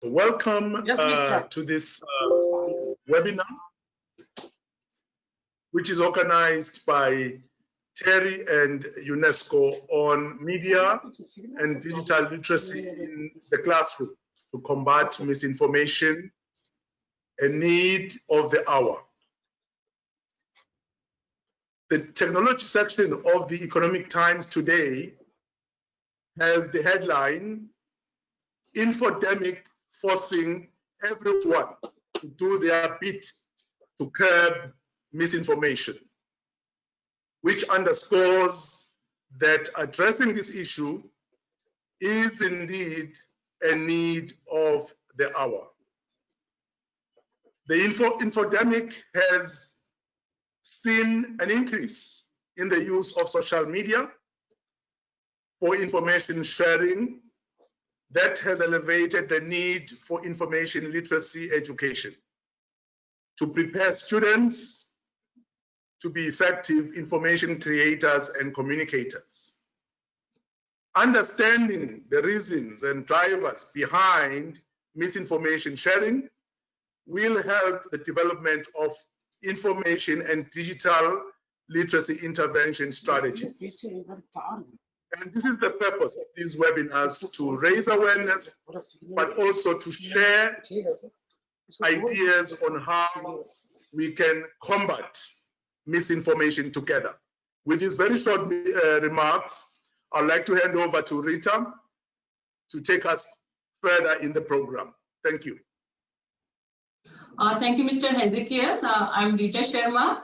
Welcome to this webinar, which is organized by TERI and UNESCO on media and digital literacy in the classroom to combat misinformation, a need of the hour. The technology section of the Economic Times today has the headline, "Infodemic forcing everyone to do their bit to curb misinformation," which underscores that addressing this issue is indeed a need of the hour. The infodemic has seen an increase in the use of social media for information sharing that has elevated the need for information literacy education to prepare students to be effective information creators and communicators. Understanding the reasons and drivers behind misinformation sharing will help the development of information and digital literacy intervention strategies. And this is the purpose of these webinars, to raise awareness, but also to share ideas on how we can combat misinformation together. With these very short remarks, I'd like to hand over to Rita to take us further in the program. Thank you. Thank you, Mr. Hezekiel. I'm Rita Sharma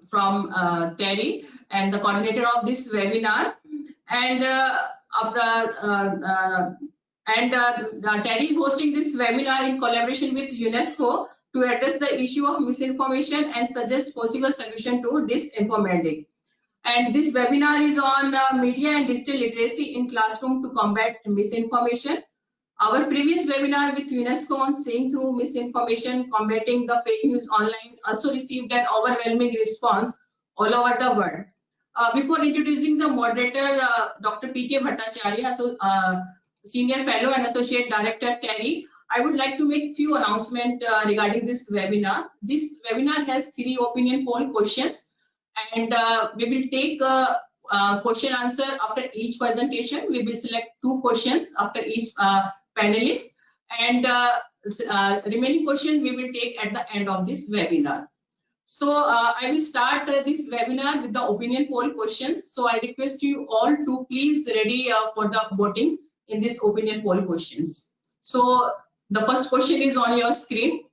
from TERI and the coordinator of this webinar. And TERI is hosting this webinar in collaboration with UNESCO to address the issue of misinformation and suggest possible solution to disinformation. And this webinar is on media and digital literacy in classroom to combat misinformation. Our previous webinar with UNESCO on seeing through misinformation, combating the fake news online, also received an overwhelming response all over the world. Before introducing the moderator, Dr. P.K. Bhattacharya, Senior Fellow and Associate Director, TERI, I would like to make few announcements regarding this webinar. This webinar has 3 opinion poll questions, and we will take question answer after each presentation. We will select 2 questions after each panelist, and remaining question we will take at the end of this webinar. So I will start this webinar with the opinion poll questions. So I request you all to please ready for the voting in this opinion poll questions. So the first question is on your screen.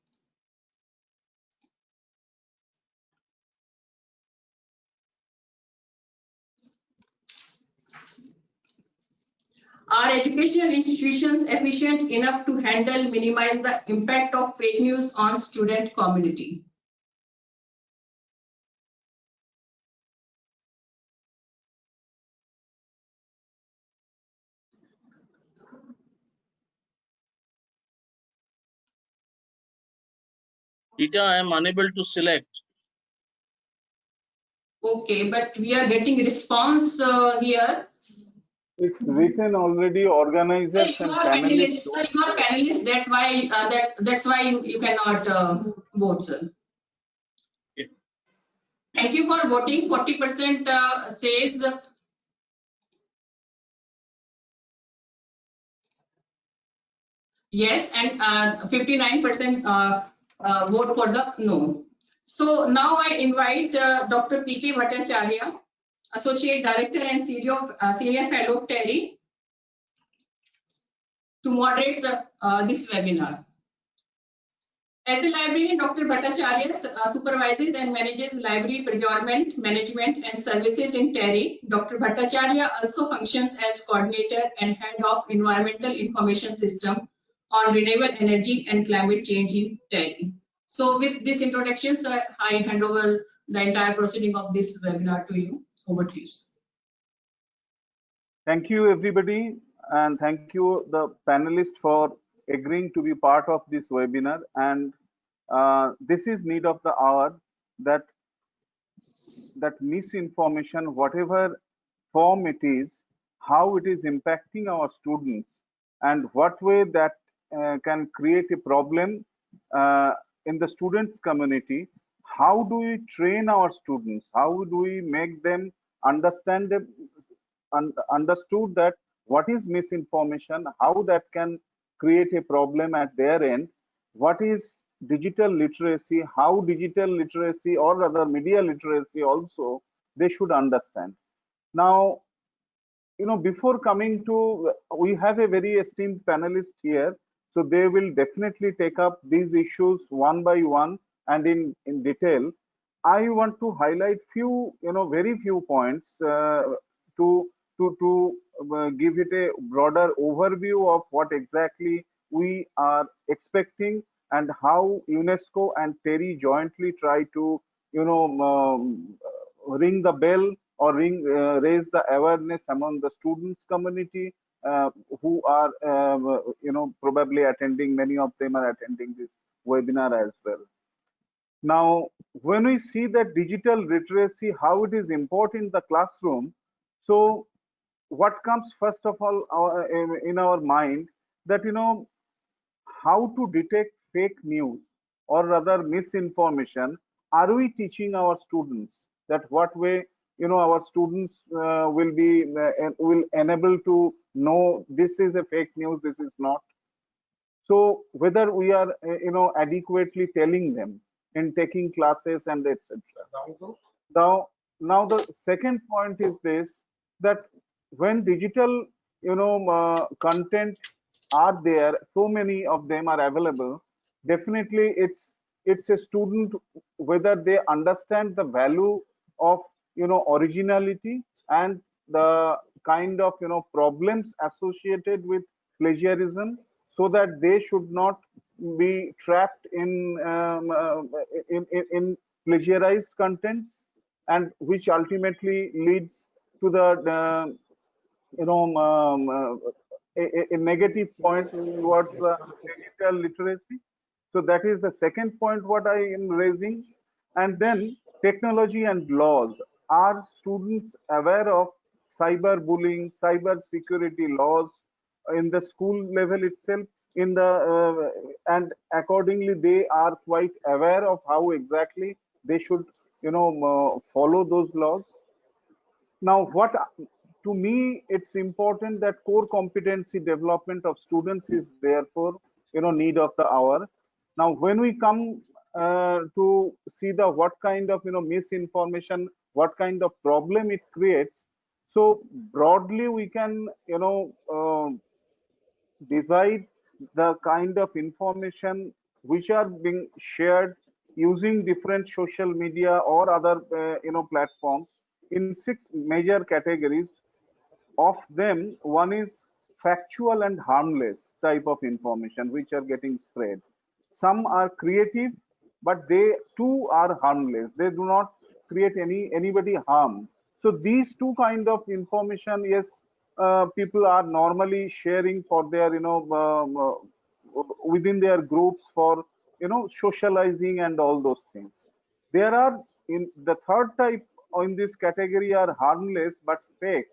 Are educational institutions efficient enough to handle, minimize the impact of fake news on student community? Rita, I am unable to select. Okay, but we are getting response here. It's written already, organizers and panelists. Sir, you are panelists. That's why you cannot vote, sir. Okay. Thank you for voting. 40% says yes, and 59% vote for the no. So now I invite Dr. P.K. Bhattacharya, Associate Director and Senior Fellow TERI, to moderate this webinar. As a librarian, Dr. Bhattacharya supervises and manages library procurement, management and services in TERI. Dr. Bhattacharya also functions as coordinator and head of environmental information system on renewable energy and climate change in TERI. So with this introduction, sir, I hand over the entire proceeding of this webinar to you. Over to you, sir. Thank you, everybody, and thank you, the panelists, for agreeing to be part of this webinar. And this is need of the hour, that misinformation, whatever form it is, how it is impacting our students, and what way that can create a problem in the students community, how do we train our students? How do we make them understand understood that what is misinformation, how that can create a problem at their end, what is digital literacy, how digital literacy or rather media literacy also they should understand. Now, before coming to, we have a very esteemed panelist here, so they will definitely take up these issues one by one and in detail. I want to highlight few, very few points to give it a broader overview of what exactly we are expecting and how UNESCO and TERI jointly try to, ring the bell or raise the awareness among the students community who are, probably attending, many of them are attending this webinar as well. Now, when we see that digital literacy, how it is important in the classroom, so what comes first of all in our mind that, how to detect fake news or rather misinformation. Are we teaching our students that what way, our students will enable to know this is a fake news, this is not? So whether we are, adequately telling them in taking classes and etc. Now the second point is this, that when digital, content are there, so many of them are available, definitely it's a student whether they understand the value of, originality and the kind of, problems associated with plagiarism, so that they should not be trapped in plagiarized contents, and which ultimately leads to the a negative point towards digital literacy. So that is the second point what I am raising. And then technology and laws. Are students aware of cyber bullying, cyber security laws in the school level itself? In the and accordingly, they are quite aware of how exactly they should, follow those laws. Now, what to me, it's important that core competency development of students is therefore, need of the hour. Now, when we come to see the what kind of, misinformation, what kind of problem it creates. So broadly, we can, divide the kind of information which are being shared using different social media or other, platforms in 6 major categories. Of them, one is factual and harmless type of information which are getting spread. Some are creative, but they too are harmless. They do not create anybody harm. So these two kind of information, yes, people are normally sharing for their, within their groups for, socializing and all those things. There are, in the third type in this category, are harmless but fake.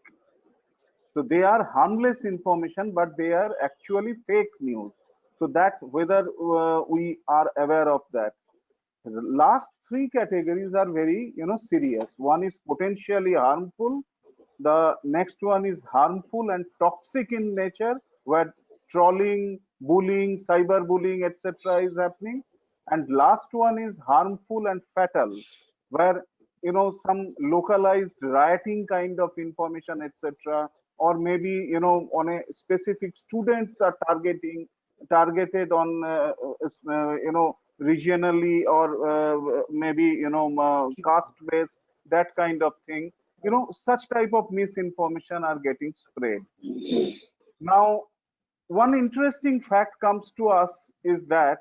So they are harmless information, but they are actually fake news. So that whether we are aware of that. The last 3 categories are very, serious. One is potentially harmful. The next one is harmful and toxic in nature, where trolling, bullying, cyberbullying, etc. is happening. And last one is harmful and fatal, where, some localized rioting kind of information, etc. Or maybe, on a specific students are targeted on, regionally or maybe, caste based, that kind of thing. Such type of misinformation are getting spread. Now, one interesting fact comes to us is that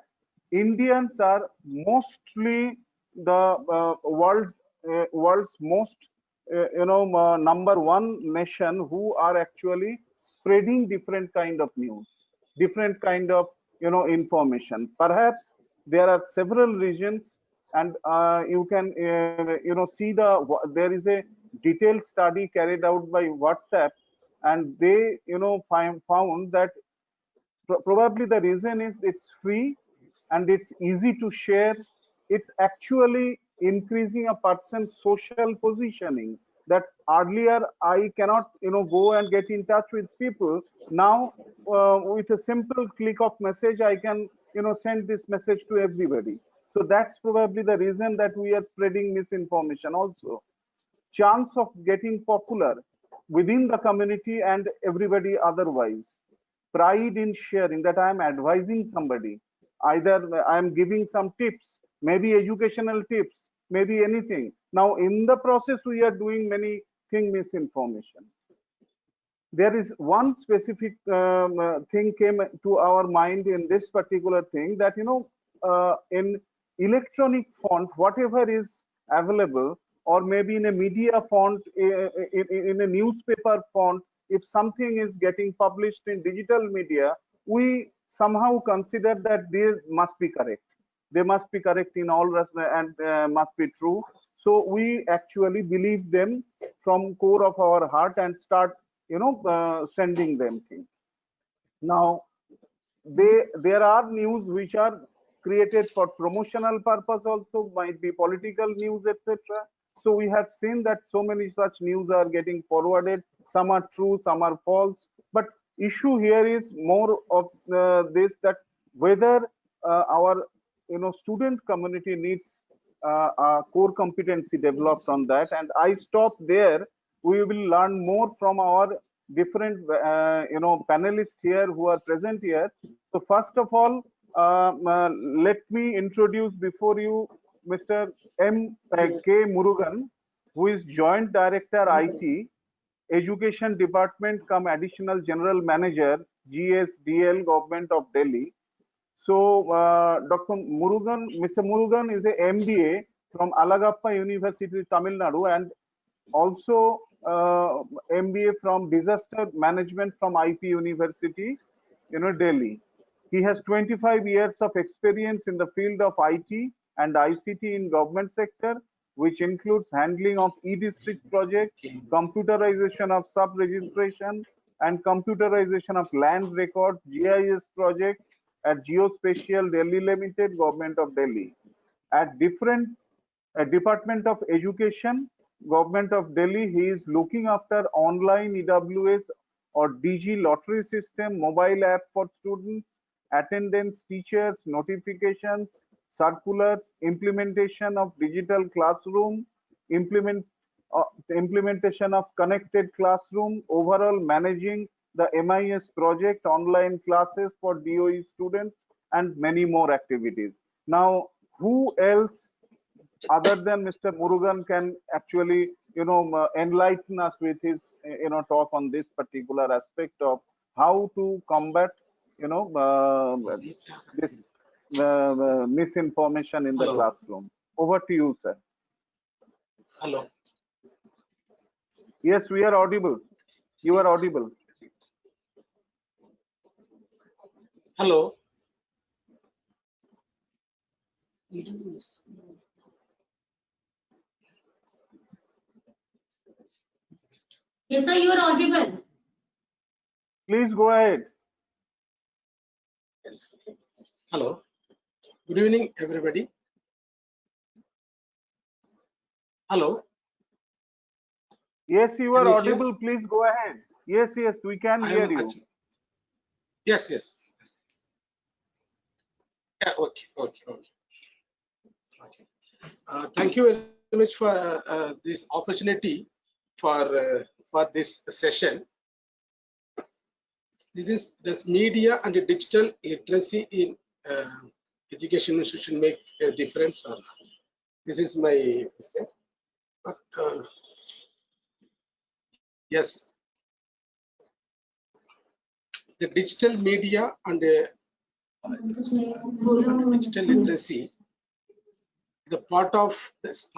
Indians are mostly the world's most, number one nation who are actually spreading different kind of news, different kind of, information. Perhaps there are several regions, and you can, see there is a detailed study carried out by WhatsApp, and they, found that probably the reason is it's free and it's easy to share. It's actually increasing a person's social positioning, that earlier I cannot, go and get in touch with people. Now, with a simple click of message, I can, send this message to everybody. So that's probably the reason that we are spreading misinformation also. Chance of getting popular within the community and everybody otherwise. Pride in sharing, that I am advising somebody, either I am giving some tips, maybe educational tips, maybe anything. Now in the process we are doing many thing misinformation. There is one specific thing came to our mind in this particular thing, that in electronic font, whatever is available, or maybe in a media font, in a newspaper font, if something is getting published in digital media, we somehow consider that they must be correct. They must be correct in all and must be true. So we actually believe them from core of our heart and start, sending them things. Now, there are news which are created for promotional purpose also, might be political news, etc. So we have seen that so many such news are getting forwarded. Some are true, some are false. But issue here is more of this, that whether our student community needs a core competency developed on that. And I stop there. We will learn more from our different panelists here who are present here. So first of all, let me introduce before you Mr. M.K. Murugan, who is Joint Director IT, Education Department cum Additional General Manager, GSDL, Government of Delhi. So Dr. Murugan, Mr. Murugan is a MBA from Alagappa University, Tamil Nadu, and also MBA from Disaster Management from IP University, Delhi. He has 25 years of experience in the field of IT and ICT in government sector, which includes handling of e-district project, computerization of sub-registration, and computerization of land records, GIS projects at Geospatial Delhi Limited, Government of Delhi. At different Department of Education, Government of Delhi, he is looking after online EWS or DG lottery system, mobile app for students, attendance, teachers, notifications, circulars, implementation of digital classroom, implementation of connected classroom, overall managing the MIS project, online classes for DOE students, and many more activities. Now, who else other than Mr. Murugan can actually, enlighten us with his, talk on this particular aspect of how to combat, this misinformation in the classroom. Over to you, sir. Hello. Yes, we are audible. You are audible. Hello. Yes, sir, you are audible. Please go ahead. Yes. Hello. Good evening, everybody. Hello. Yes, you Can are you audible. Please go ahead. Yes, we can hear you. Yes. Yeah. Okay. Thank you very much for this opportunity for this session. This is this media and digital literacy in education institution make a difference. This is my mistake. But yes, the digital media and digital literacy, the part of this.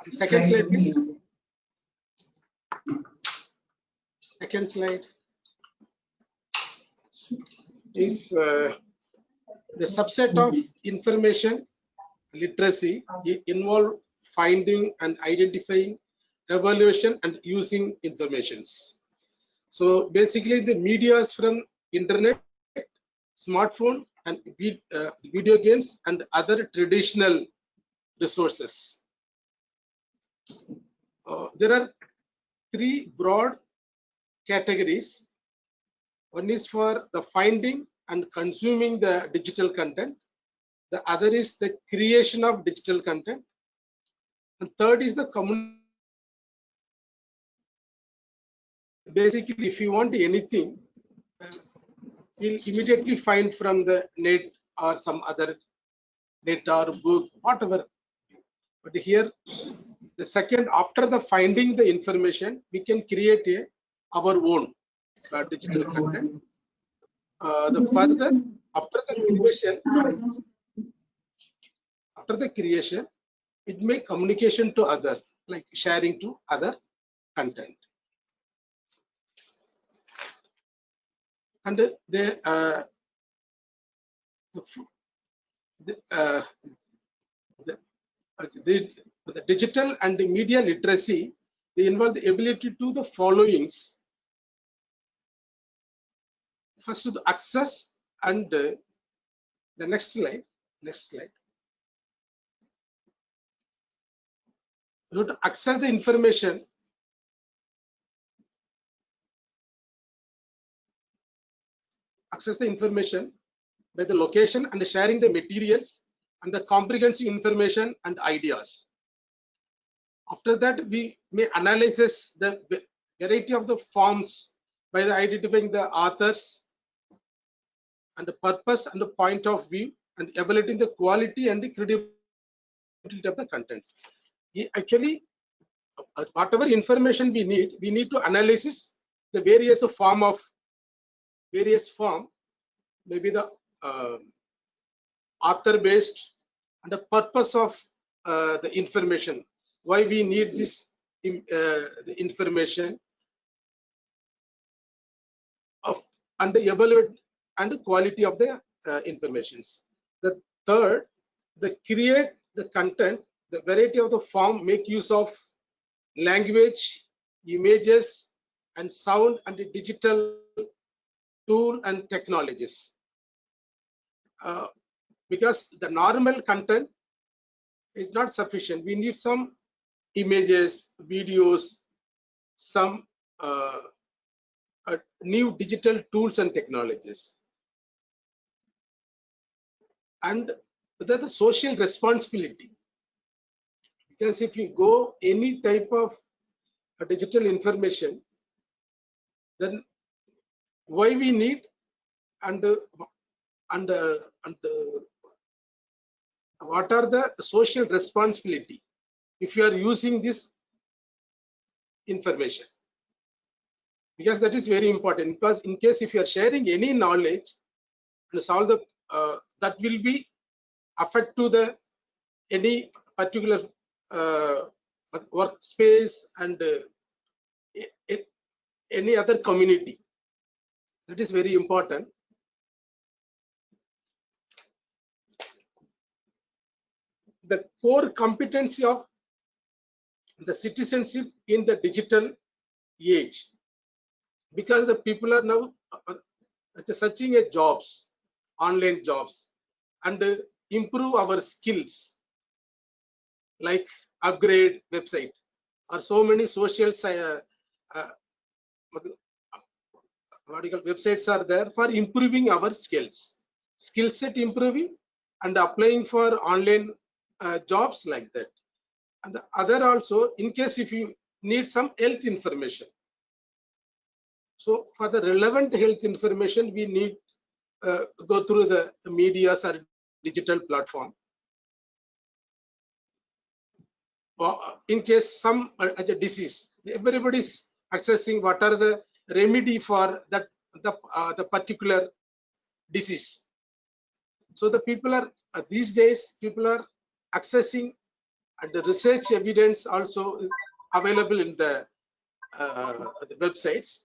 Second slide, please. Second slide is the subset of information literacy. It involve finding and identifying, evaluation and using informations. So basically the media is from internet smartphone and video games and other traditional resources. There are three broad categories. One is for the finding and consuming the digital content. The other is the creation of digital content. And third is the communication. Basically, if you want anything, you'll immediately find from the net or some other net or book, whatever. But here, the second, after the finding the information, we can create our own digital content. The further, after the creation, it may communication to others, like sharing to other content. And the digital and the media literacy, they involve the ability to do the followings. First, to the access and the next slide. You have to access the information. Access the information by the location and sharing the materials and the comprehensive information and ideas. After that, we may analyze the variety of the forms by the identifying the authors and the purpose and the point of view and evaluating the quality and the credibility of the contents. Actually, whatever information we need to analyze the various form, maybe the author based and the purpose of the information, why we need this the information of and evaluate and the quality of the informations. The third, the create the content, the variety of the form, make use of language, images and sound and the digital tool and technologies. Because the normal content is not sufficient. We need some images, videos, some new digital tools and technologies. And the social responsibility. Because if you go any type of digital information, then why we need and what are the social responsibility if you are using this information, because that is very important. Because in case if you are sharing any knowledge and solve the that will be affect to the any particular workspace and any other community. That is very important. The core competency of the citizenship in the digital age, because the people are now searching at jobs, online jobs, and improve our skills, like upgrade website, or so many social websites are there for improving our skills, skill set improving and applying for online jobs like that. And the other also, in case if you need some health information, so for the relevant health information we need go through the medias or digital platform. In case some disease, everybody is accessing what are the remedy for that the particular disease. So the people are these days people are accessing and the research evidence also available in the websites.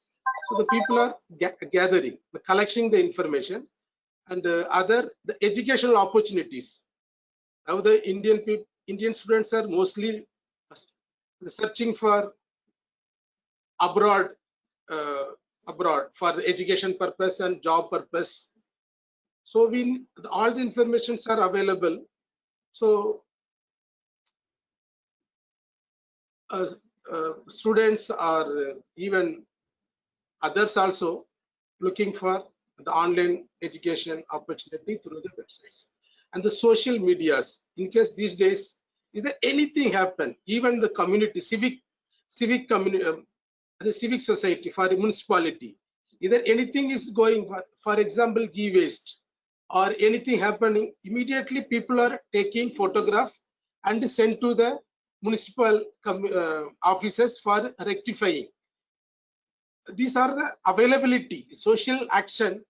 So the people are gathering, collecting the information, and the educational opportunities. Now the Indian students are mostly searching for abroad for the education purpose and job purpose. So all the informations are available. So students or even others also looking for the online education opportunity through the websites and the social medias. In case these days, is there anything happen, even the community, civic community, the civic society for the municipality, either anything is going, for example, e-waste or anything happening, immediately people are taking photograph and sent to the municipal offices for rectifying. These are the availability. Social action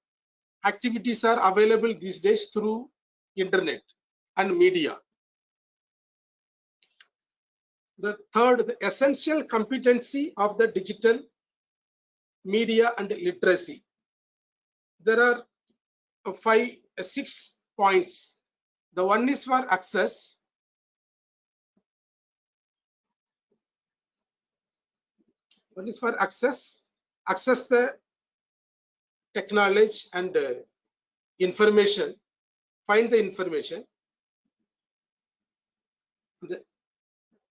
activities are available these days through internet and media. The third, the essential competency of the digital media and literacy. There are 6 points. The one is for access. One is for access the technology and information, find the information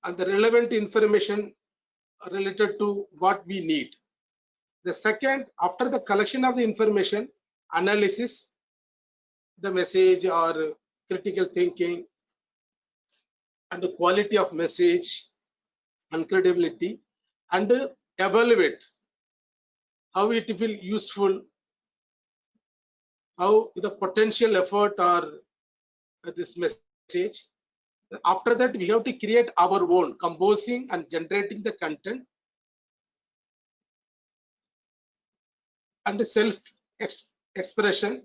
and the relevant information related to what we need. The second, after the collection of the information, analysis the message or critical thinking and the quality of message and credibility, and evaluate how it will useful, how the potential effort or this message. After that, we have to create our own, composing and generating the content and the self expression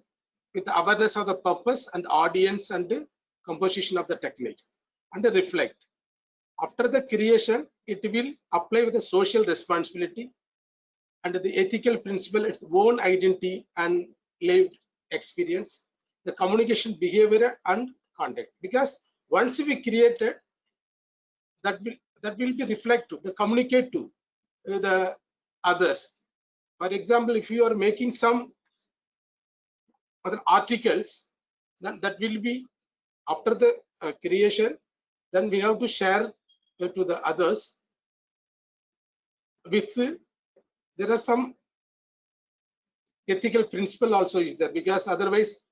with the awareness of the purpose and audience and the composition of the techniques, and the reflect. After the creation, it will apply with the social responsibility and the ethical principle, its own identity and lived experience, the communication behavior and conduct. Because once we create it, that will be reflected, the communicate to the others. For example, if you are making some other articles, then that will be after the creation, then we have to share to the others with there are some ethical principle also is there, because otherwise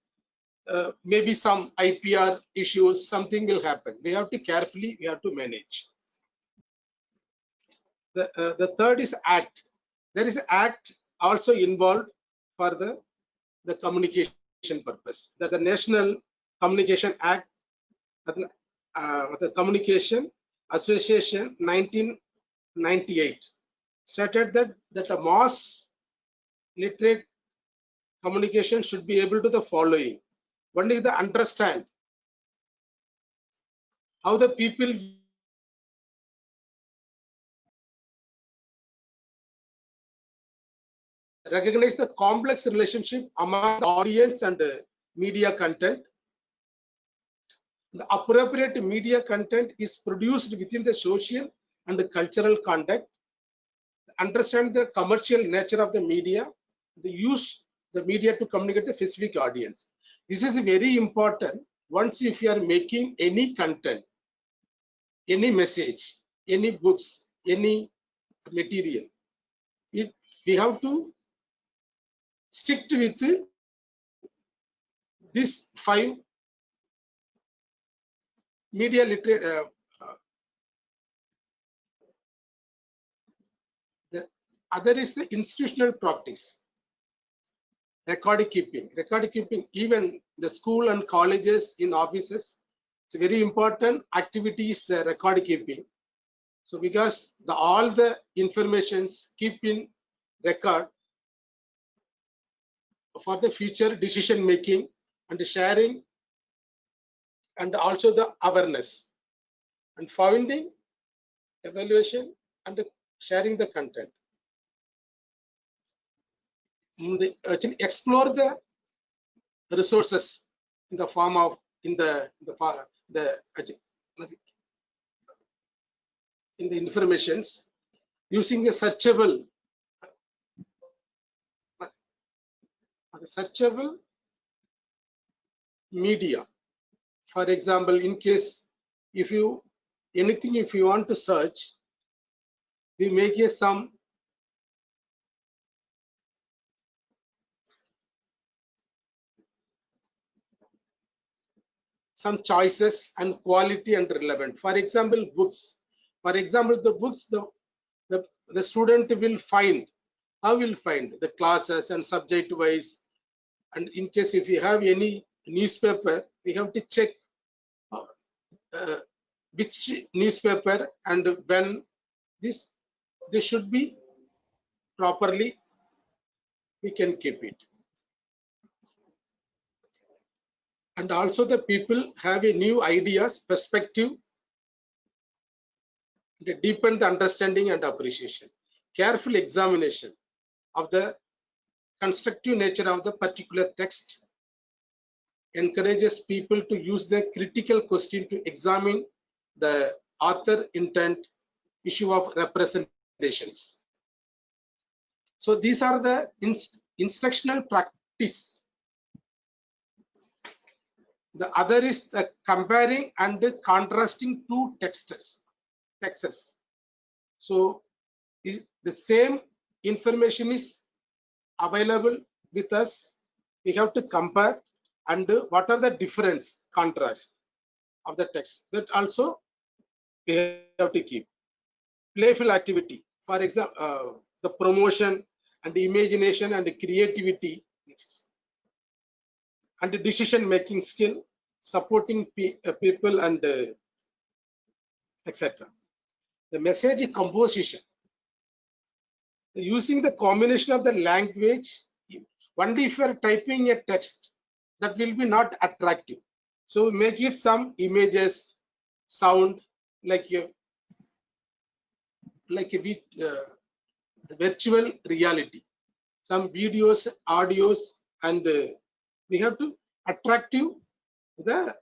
maybe some IPR issues, something will happen. We have to carefully, we have to manage. The third is act. There is act also involved for the communication purpose. That the National Communication Act, the Communication Association 1998 stated that a mass literate communication should be able to the following. One is the understand how the people recognize the complex relationship among the audience and media content. The appropriate media content is produced within the social and the cultural context. Understand the commercial nature of the media, the use the media to communicate the specific audience. This is very important. Once if you are making any content, any message, any books, any material, we have to stick with this 5 media literate. The other is the institutional practice. Record keeping, even the school and colleges, in offices, it's a very important activity is the record keeping. So because all the informations keep in record for the future decision making and sharing, and also the awareness and finding, evaluation and sharing the content. Explore the resources in the form of in the informations using a searchable media. For example, in case if you want to search, we make some choices and quality and relevant. For example, books. For example, the books the student will find. How will find the classes and subject wise. And in case if you have any newspaper, we have to check which newspaper and when this should be properly. We can keep it. And also the people have a new ideas, perspective, to deepen the understanding and appreciation. Careful examination of the constructive nature of the particular text encourages people to use the critical question to examine the author intent, issue of representations. So these are the instructional practice. The other is the comparing and contrasting two texts. So the same information is available with us. We have to compare and what are the difference, contrast of the text. That also we have to keep. Playful activity, for example, the promotion and the imagination and the creativity. Next. And the decision making skill, supporting people and etc. The message composition, using the combination of the language. Only if you are typing a text, that will be not attractive. So make it some images, sound, like a virtual reality, some videos, audios, and we have to attractive the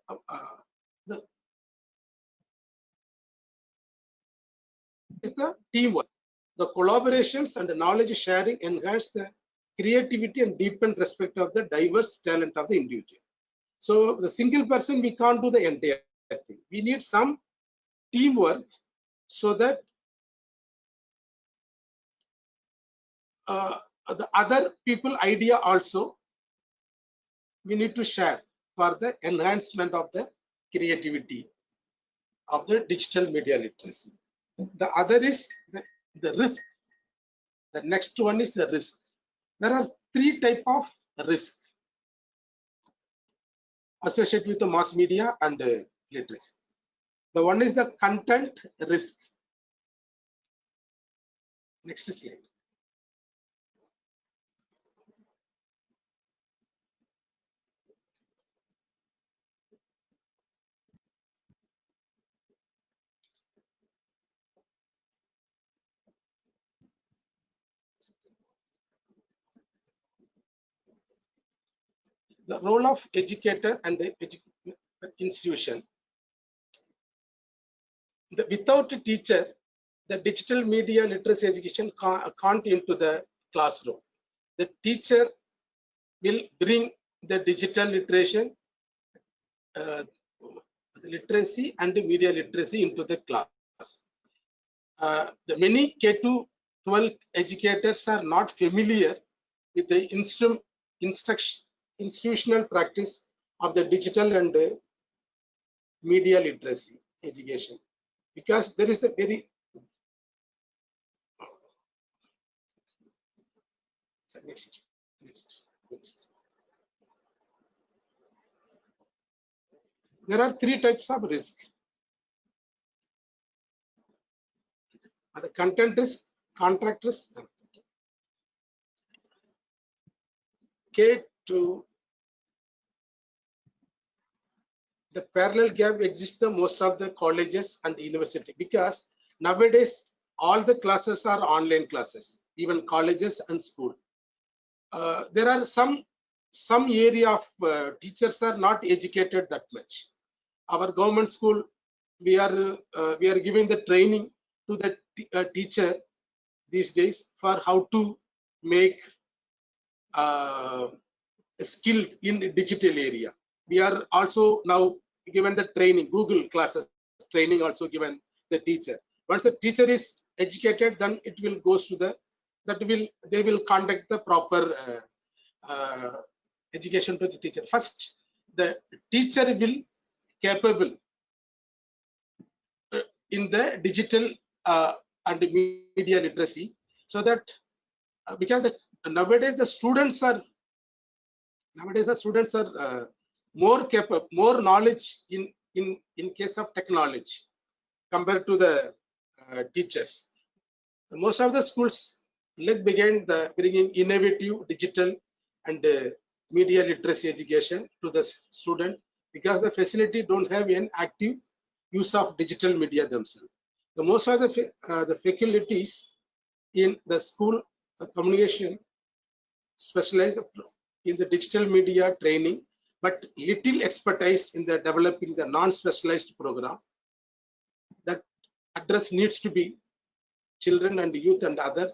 is the teamwork. The collaborations and the knowledge sharing enhance the creativity and deepen respect of the diverse talent of the individual. So the single person, we can't do the entire thing. We need some teamwork so that the other people idea also we need to share for the enhancement of the creativity of the digital media literacy. The other is the risk. The next one is the risk. There are three types of risk associated with the mass media and literacy. The one is the content risk. Next slide. The role of educator and the institution. Without a teacher, the digital media literacy education can't into the classroom. The teacher will bring the digital literacy, literacy and the media literacy into the class. The many K-12 educators are not familiar with the institutional practice of the digital and media literacy education, because there is a very next. There are three types of risk. The content risk, contract risk. K2, the parallel gap exists in most of the colleges and university, because nowadays all the classes are online classes, even colleges and school. There are some area of teachers are not educated that much. Our government school, we are giving the training to the teacher these days for how to make skilled in digital area. we are also now given the training, Google classes training also given the teacher. Once the teacher is educated, then it will goes to the, they will conduct the proper education to the teacher. First, the teacher will capable in the digital and media literacy, so that because nowadays the students are more capable, more knowledge in case of technology compared to the teachers. Most of the schools began bringing innovative digital and media literacy education to the student, because the facility don't have an active use of digital media themselves. The most of the faculties in the school communication specialized in the digital media training, but little expertise in the developing the non-specialized program. That address needs to be children and youth and other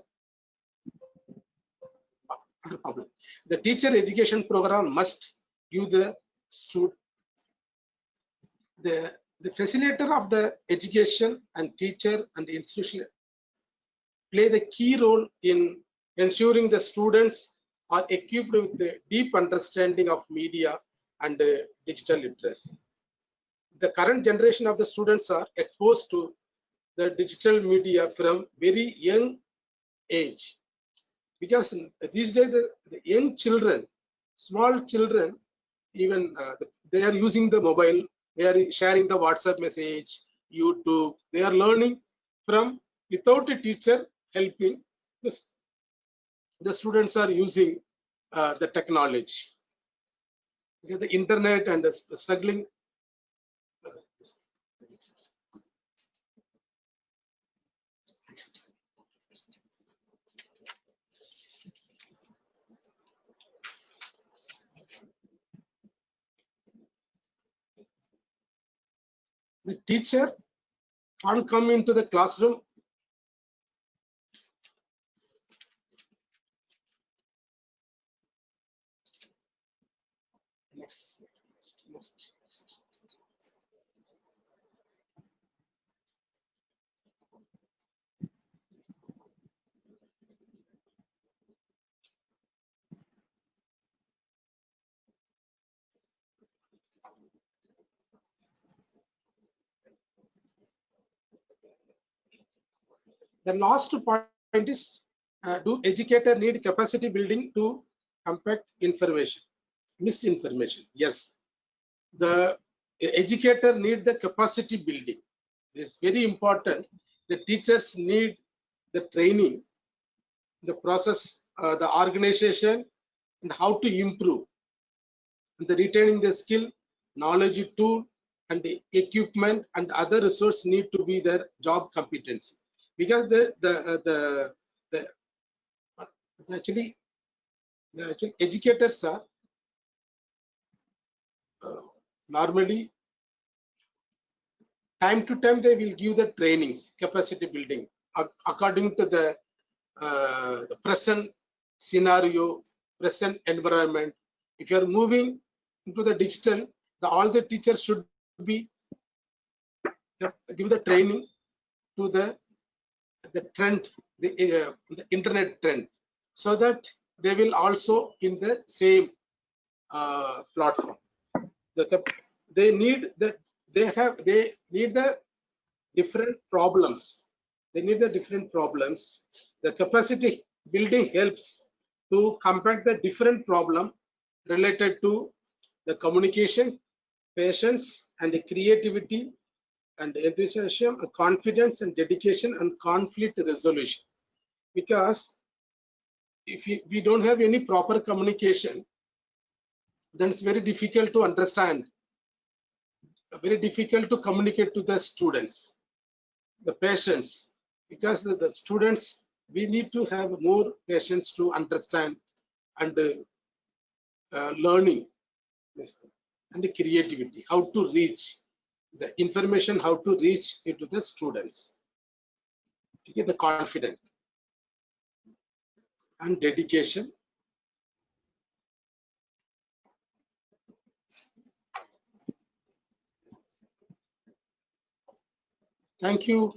problem. The teacher education program must give the student, the facilitator of the education and teacher and institution play the key role in ensuring the students are equipped with the deep understanding of media and digital literacy. The current generation of the students are exposed to the digital media from very young age, because these days the young children, small children, even they are using the mobile, they are sharing the WhatsApp message, YouTube, they are learning from without a teacher helping. The students are using the technology, because the internet and the struggling. The teacher can't come into the classroom next. The last point is, do educator need capacity building to combat information, misinformation? Yes, the educator need the capacity building. It is very important. The teachers need the training, the process, the organization, and how to improve. And the retaining the skill, knowledge tool, and the equipment and other resources need to be their job competency. Because actually educators are normally time to time they will give the trainings, capacity building according to the present scenario, present environment. If you are moving into the digital, all the teachers should be give the training to the trend, the internet trend, so that they will also in the same platform. They need the different problems. They need the different problems. The capacity building helps to combat the different problem related to the communication, patience, and the creativity, and enthusiasm, confidence, and dedication, and conflict resolution. Because if we don't have any proper communication, then it's very difficult to understand, very difficult to communicate to the students, the patience, because the students, we need to have more patience to understand and learning, and the creativity, how to reach the information, how to reach it to the students, to get the confidence and dedication. Thank you.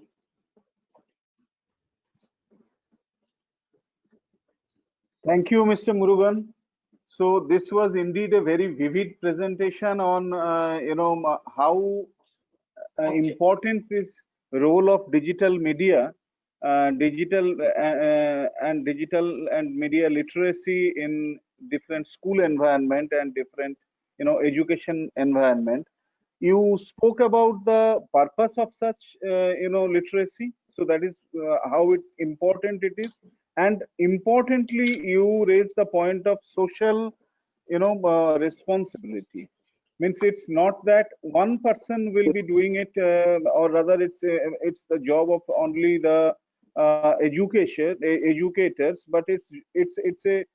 Thank you, Mr. Murugan. So this was indeed a very vivid presentation on, how important is role of digital media, digital and media literacy in different school environment and different, education environment. You spoke about the purpose of such, literacy. So that is how important it is. And importantly, you raised the point of social, responsibility. Means it's not that one person will be doing it, or rather it's the job of only the educators, but it's a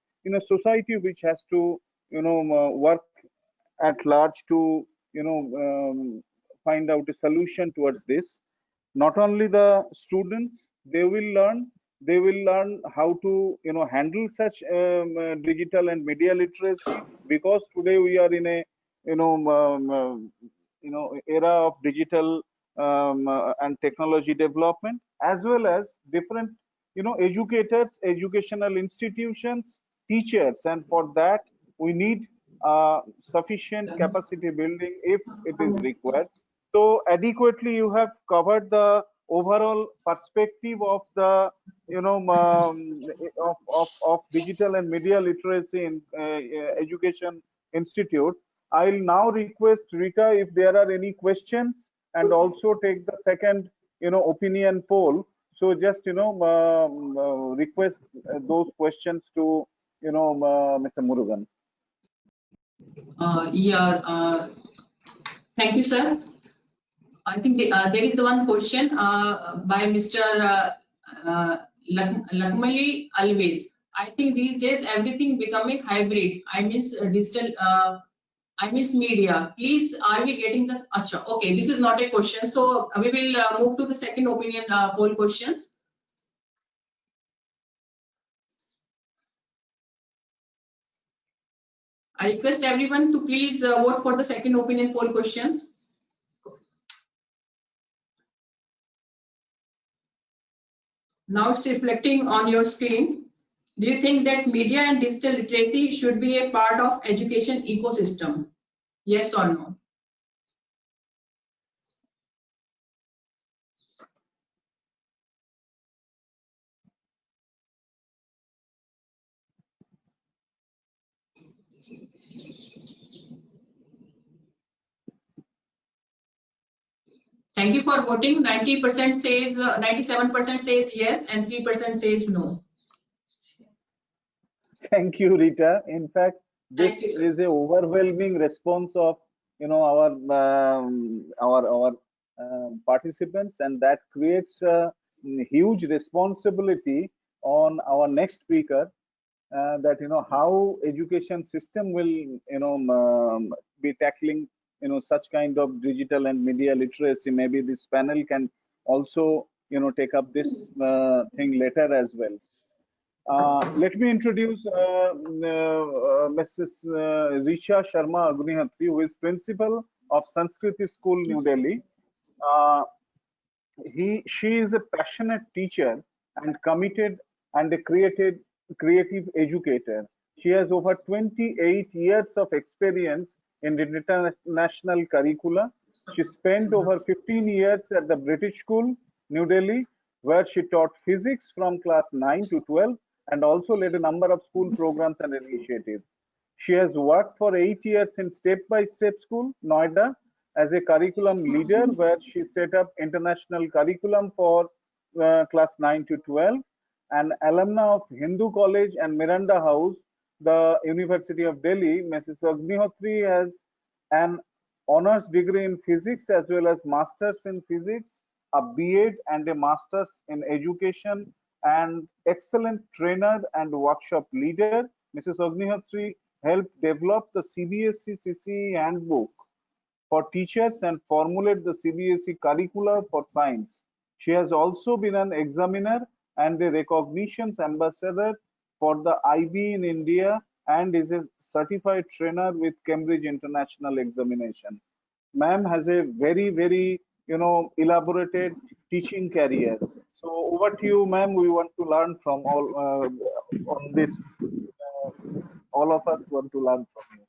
society which has to work at large to find out a solution towards this. Not only the students, they will learn how to handle such digital and media literacy, because today we are in a era of digital and technology development, as well as different educators, educational institutions, teachers, and for that we need sufficient capacity building if it is required. So adequately you have covered the overall perspective of the of digital and media literacy in education institute. I'll now request Rita if there are any questions, and also take the second opinion poll. So just request those questions to Mr. Murugan. Thank you, sir. I think there is one question by Mr. Lakmali Always. I think these days everything becoming hybrid. I miss digital. I miss media. Please, are we getting this? Acha, okay, this is not a question. So we will move to the second opinion poll questions. I request everyone to please vote for the second opinion poll questions. Now it's reflecting on your screen. Do you think that media and digital literacy should be a part of education ecosystem? Yes or no? Thank you for voting. 90% says, 97% says yes, and 3% says no. Thank you, Rita. In fact, this is a overwhelming response of our participants, and that creates a huge responsibility on our next speaker. That how education system will be tackling such kind of digital and media literacy. Maybe this panel can also take up this thing later as well. Let me introduce Mrs. Richa Sharma Agnihatri, who is principal of Sanskriti School, New Delhi. She is a passionate teacher and committed and a creative educator. She has over 28 years of experience in international curricula. She spent over 15 years at the British School, New Delhi, where she taught physics from class 9 to 12 and also led a number of school programs and initiatives. She has worked for 8 years in Step by Step School, Noida, as a curriculum leader, where she set up international curriculum for class 9 to 12. An alumna of Hindu College and Miranda House, the University of Delhi, Mrs. Agnihotri has an honors degree in physics as well as masters in physics, a B.Ed and a master's in education, and excellent trainer and workshop leader. Mrs. Agnihotri helped develop the CBSE CCE handbook for teachers and formulate the CBSE curricula for science. She has also been an examiner and a recognitions ambassador for the IB in India, and is a certified trainer with Cambridge International Examination. Ma'am has a very elaborated teaching career. So over to you, ma'am. We want to learn from all on this. All of us want to learn from you.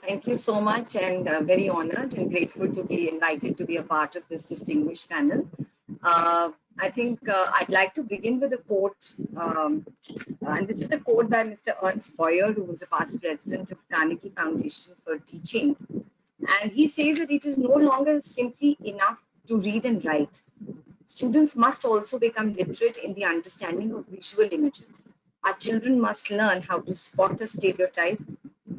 Thank you so much, and very honored and grateful to be invited to be a part of this distinguished panel. I think I'd like to begin with a quote, and this is a quote by Mr. Ernst Boyer, who was a past president of Carnegie Foundation for Teaching. And he says that it is no longer simply enough to read and write. Students must also become literate in the understanding of visual images. Our children must learn how to spot a stereotype,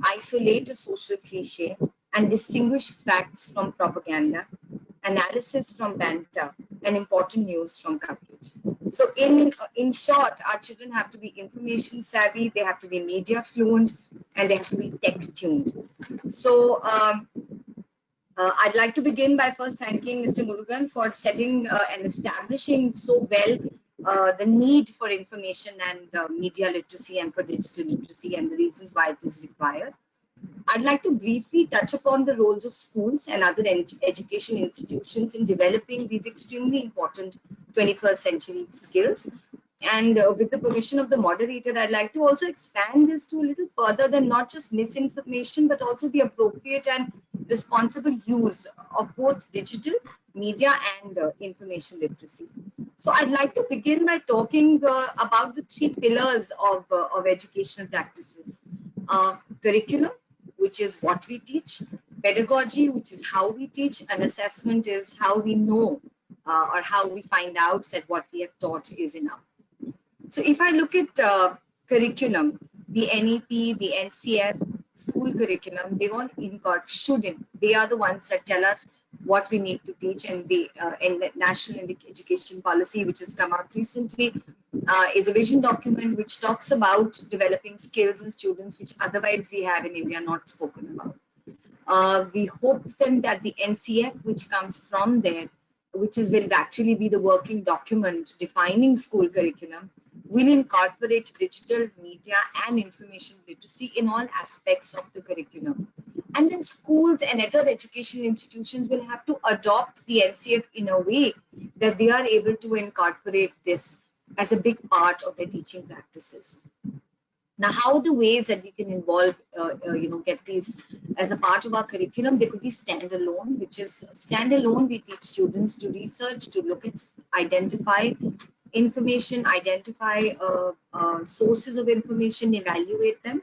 isolate a social cliche, and distinguish facts from propaganda, analysis from banter, and important news from coverage. So in short, our children have to be information savvy, they have to be media fluent, and they have to be tech tuned. So I'd like to begin by first thanking Mr. Murugan for setting and establishing so well the need for information and media literacy and for digital literacy and the reasons why it is required. I'd like to briefly touch upon the roles of schools and other education institutions in developing these extremely important 21st century skills. And with the permission of the moderator, I'd like to also expand this to a little further than not just misinformation, but also the appropriate and responsible use of both digital media and information literacy. So I'd like to begin by talking about the three pillars of educational practices. Curriculum, which is what we teach; pedagogy, which is how we teach; and assessment is how we know or how we find out that what we have taught is enough. So if I look at curriculum, the NEP, the NCF, school curriculum, they all they are the ones that tell us what we need to teach, and the National Education Policy, which has come out recently, is a vision document which talks about developing skills in students which otherwise we have in India not spoken about. We hope then that the NCF, which comes from there, which will actually be the working document defining school curriculum, will incorporate digital media and information literacy in all aspects of the curriculum. And then schools and other education institutions will have to adopt the NCF in a way that they are able to incorporate this as a big part of their teaching practices. Now, how the ways that we can involve, get these as a part of our curriculum? They could be standalone, which is standalone. We teach students to research, to look at, identify information, identify sources of information, evaluate them.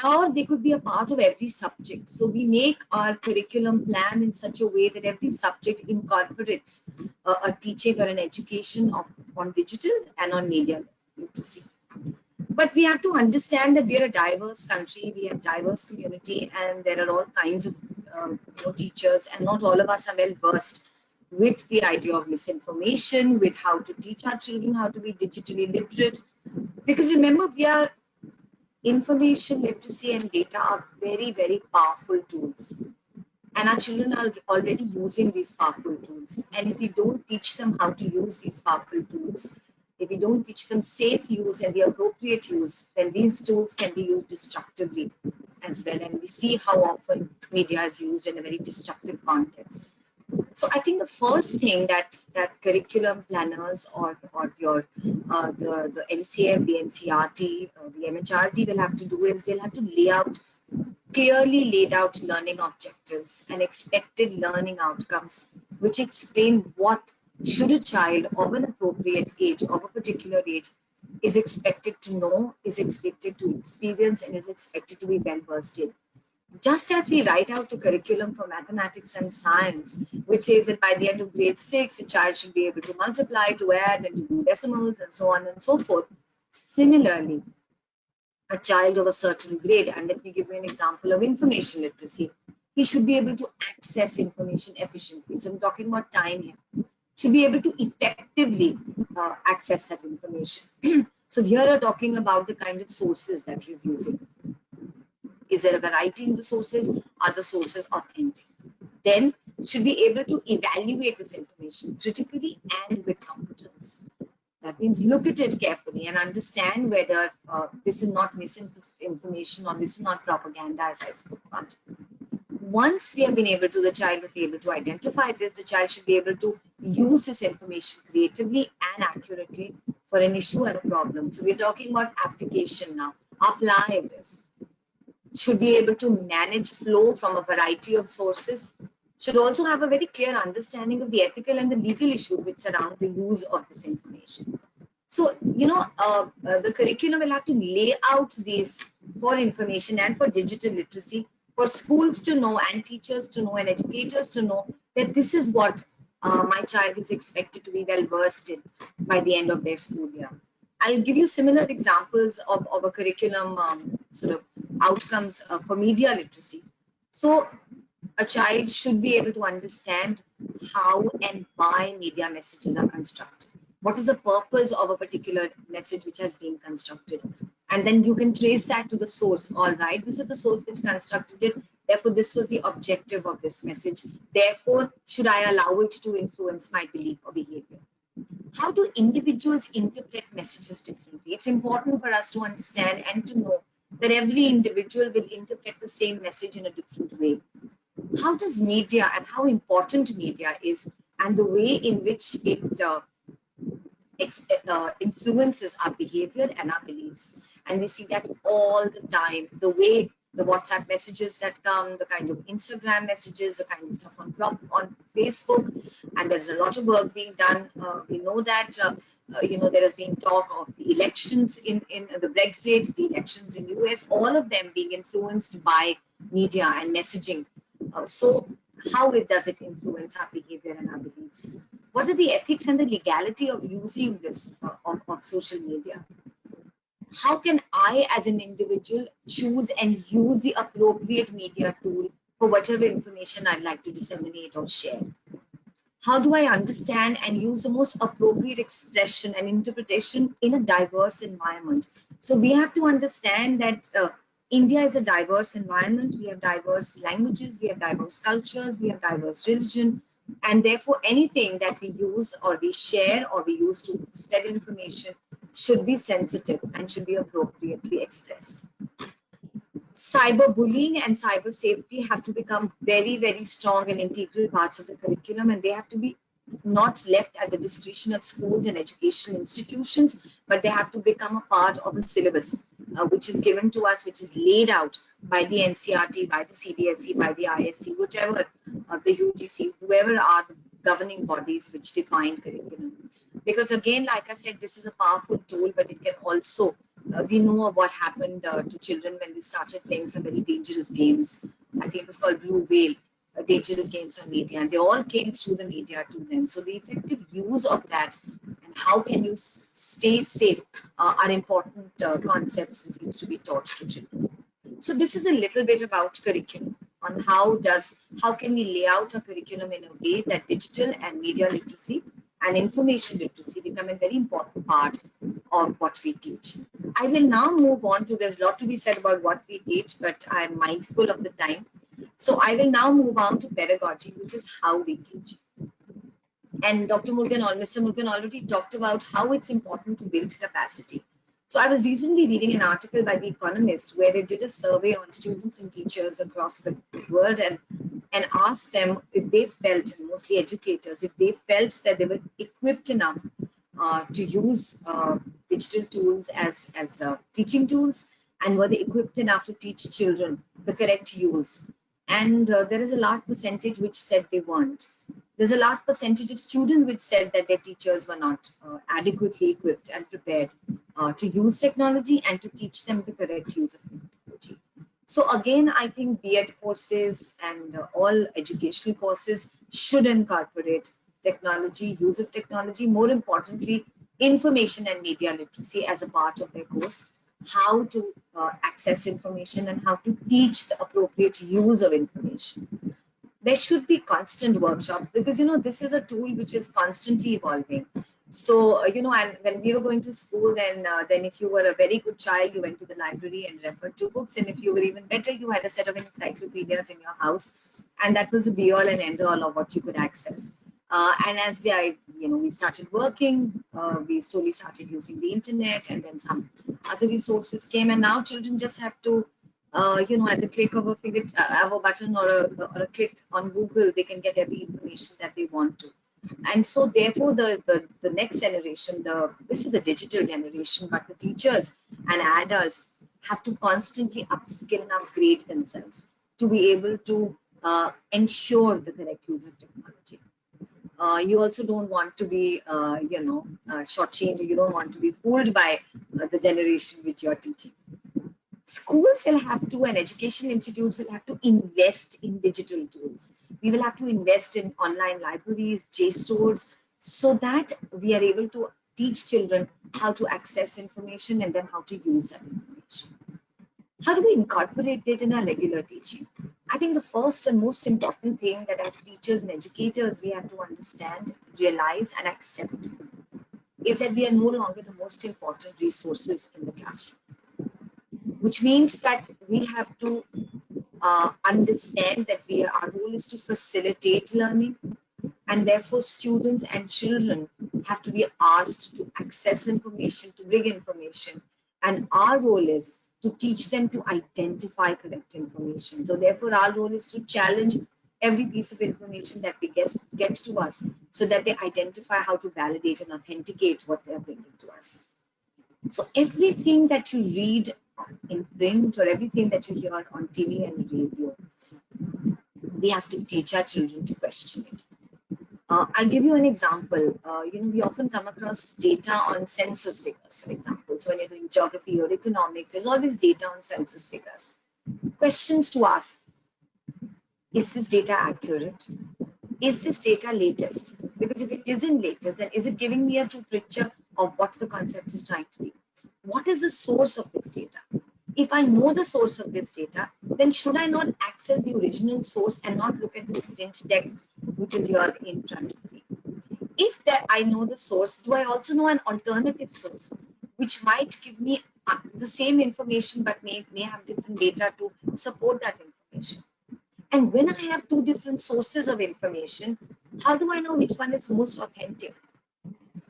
Or they could be a part of every subject. So we make our curriculum plan in such a way that every subject incorporates a teaching or an education on digital and on media literacy. But we have to understand that we are a diverse country, we have diverse community, and there are all kinds of teachers, and not all of us are well versed with the idea of misinformation, with how to teach our children how to be digitally literate. Because remember, information literacy and data are very, very powerful tools. And our children are already using these powerful tools. And if we don't teach them how to use these powerful tools, if we don't teach them safe use and the appropriate use, then these tools can be used destructively as well. And we see how often media is used in a very destructive context. So I think the first thing that curriculum planners or your the NCF, the NCRT, the MHRD will have to do is they'll have to lay out clearly laid out learning objectives and expected learning outcomes, which explain what should a child of an appropriate age, of a particular age, is expected to know, is expected to experience, and is expected to be well versed in. Just as we write out a curriculum for mathematics and science, which says that by the end of grade 6, a child should be able to multiply, to add, and to do decimals, and so on and so forth. Similarly, a child of a certain grade, and let me give you an example of information literacy, he should be able to access information efficiently. So I'm talking about time here. Should be able to effectively access that information. So here we're talking about the kind of sources that he's using. Is there a variety in the sources? Are the sources authentic? Then should be able to evaluate this information critically and with competence. That means look at it carefully and understand whether this is not misinformation or this is not propaganda, as I spoke about. once we have been able to, the child is able to identify this, the child should be able to use this information creatively and accurately for an issue or a problem. So we're talking about application now. Apply this. Should be able to manage flow from a variety of sources. Should also have a very clear understanding of the ethical and the legal issues which surround the use of this information. So, the curriculum will have to lay out these for information and for digital literacy, for schools to know and teachers to know and educators to know that this is what my child is expected to be well versed in by the end of their school year. I'll give you similar examples of a curriculum sort of outcomes for media literacy. So a child should be able to understand how and why media messages are constructed. What is the purpose of a particular message which has been constructed? And then you can trace that to the source. All right, this is the source which constructed it. Therefore, this was the objective of this message. Therefore, should I allow it to influence my belief or behavior? How do individuals interpret messages differently? It's important for us to understand and to know that every individual will interpret the same message in a different way. How does media and how important media is and the way in which it influences our behavior and our beliefs. And we see that all the time, the way the WhatsApp messages that come, the kind of Instagram messages, the kind of stuff on Facebook, and there's a lot of work being done. We know that, there has been talk of the elections in the Brexit, the elections in US, all of them being influenced by media and messaging. So how does it influence our behavior and our beliefs? What are the ethics and the legality of using this of social media? How can I, as an individual, choose and use the appropriate media tool for whatever information I'd like to disseminate or share? How do I understand and use the most appropriate expression and interpretation in a diverse environment? So we have to understand that India is a diverse environment. We have diverse languages, we have diverse cultures, we have diverse religion, and therefore anything that we use or we share or we use to spread information should be sensitive and should be appropriately expressed. Cyberbullying and cyber safety have to become very, very strong and integral parts of the curriculum, and they have to be not left at the discretion of schools and educational institutions, but they have to become a part of a syllabus which is given to us, which is laid out by the NCERT, by the CBSE, by the ISC, whichever, the UGC, whoever are the governing bodies which define curriculum. Because again, like I said, this is a powerful tool, but it can also, we know of what happened to children when they started playing some very dangerous games. I think it was called Blue Whale. Dangerous games on media, and they all came through the media to them. So the effective use of that and how can you stay safe are important concepts and things to be taught to children. So this is a little bit about curriculum on how can we lay out a curriculum in a way that digital and media literacy and information literacy become a very important part of what we teach. I will now move on to, there's a lot to be said about what we teach, but I'm mindful of the time. So I will now move on to pedagogy, which is how we teach. And Mr. Murugan already talked about how it's important to build capacity. So I was recently reading an article by The Economist where they did a survey on students and teachers across the world and asked them if they felt, mostly educators, if they felt that they were equipped enough to use digital tools as teaching tools, and were they equipped enough to teach children the correct use. And there is a large percentage which said they weren't. There's a large percentage of students which said that their teachers were not adequately equipped and prepared to use technology and to teach them the correct use of technology. So again, I think B.Ed courses and all educational courses should incorporate technology, use of technology, more importantly, information and media literacy as a part of their course. How to access information and how to teach the appropriate use of information. There should be constant workshops because, this is a tool which is constantly evolving. So, and when we were going to school, then if you were a very good child, you went to the library and referred to books. And if you were even better, you had a set of encyclopedias in your house. And that was the be all and end all of what you could access. And as we started working, we slowly started using the internet, and then some other resources came, and now children just have to at the click of a button or a click on Google, they can get every information that they want to. And so therefore the next generation, this is the digital generation, but the teachers and adults have to constantly upskill and upgrade themselves to be able to ensure the correct use of technology. You also don't want to be, shortchanged. You don't want to be fooled by the generation which you're teaching. Schools will have to, and education institutes will have to invest in digital tools. We will have to invest in online libraries, JSTORs, so that we are able to teach children how to access information and then how to use that information. How do we incorporate it in our regular teaching? I think the first and most important thing that as teachers and educators we have to understand, realize, and accept is that we are no longer the most important resources in the classroom. Which means that we have to understand that our role is to facilitate learning, and therefore students and children have to be asked to access information, to bring information, and our role is to teach them to identify correct information. So therefore our role is to challenge every piece of information that we get to us, so that they identify how to validate and authenticate what they are bringing to us. So everything that you read in print or everything that you hear on TV and radio, we have to teach our children to question it. I'll give you an example. We often come across data on census figures, for example. So when you're doing geography or economics, there's always data on census figures. Questions to ask: is this data accurate? Is this data latest? Because if it isn't latest, then is it giving me a true picture of what the concept is trying to be? What is the source of this data? If I know the source of this data, then should I not access the original source and not look at the print text which is here in front of me? If that I know the source, do I also know an alternative source which might give me the same information but may have different data to support that information? And when I have two different sources of information, how do I know which one is most authentic?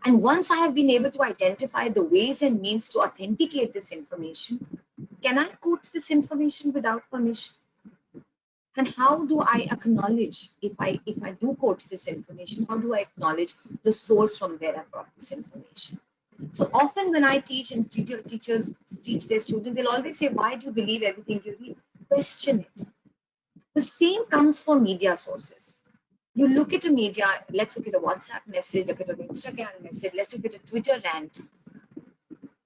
And once I have been able to identify the ways and means to authenticate this information, can I quote this information without permission? And how do I acknowledge, if I do quote this information, how do I acknowledge the source from where I got this information? So often when I teach and teachers teach their students, they'll always say, why do you believe everything you read? Question it. The same comes for media sources. You look at a media, let's look at a WhatsApp message, look at an Instagram message, let's look at a Twitter rant.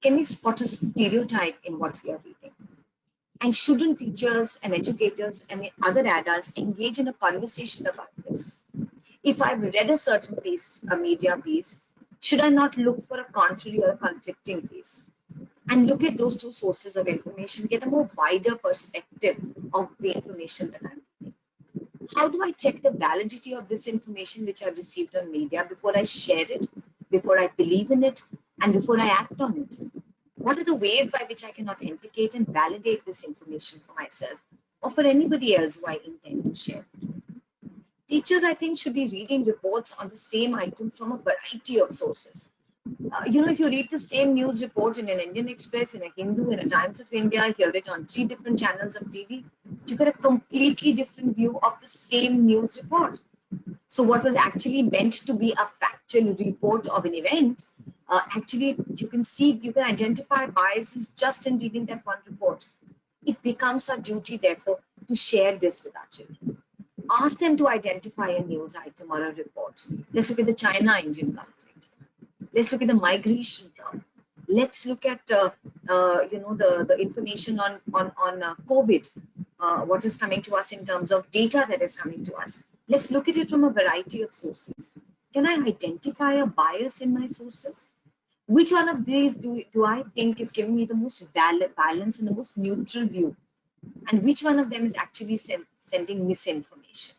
Can we spot a stereotype in what we are reading? And shouldn't teachers and educators and other adults engage in a conversation about this? If I've read a certain piece, a media piece, should I not look for a contrary or a conflicting piece? And look at those two sources of information, get a more wider perspective of the information that I'm reading. How do I check the validity of this information which I've received on media before I share it, before I believe in it, and before I act on it? What are the ways by which I can authenticate and validate this information for myself or for anybody else who I intend to share it? Teachers, I think, should be reading reports on the same item from a variety of sources. If you read the same news report in an Indian Express, in a Hindu, in a Times of India, hear it on 3 different channels of TV, you get a completely different view of the same news report. So what was actually meant to be a factual report of an event, actually you can identify biases just in reading that one report. It becomes our duty, therefore, to share this with our children. Ask them to identify a news item or a report. Let's look at the China-Indian conflict. Let's look at the migration problem. Let's look at the information on COVID, what is coming to us in terms of data that is coming to us. Let's look at it from a variety of sources. Can I identify a bias in my sources? Which one of these do I think is giving me the most balance and the most neutral view? And which one of them is actually sending misinformation?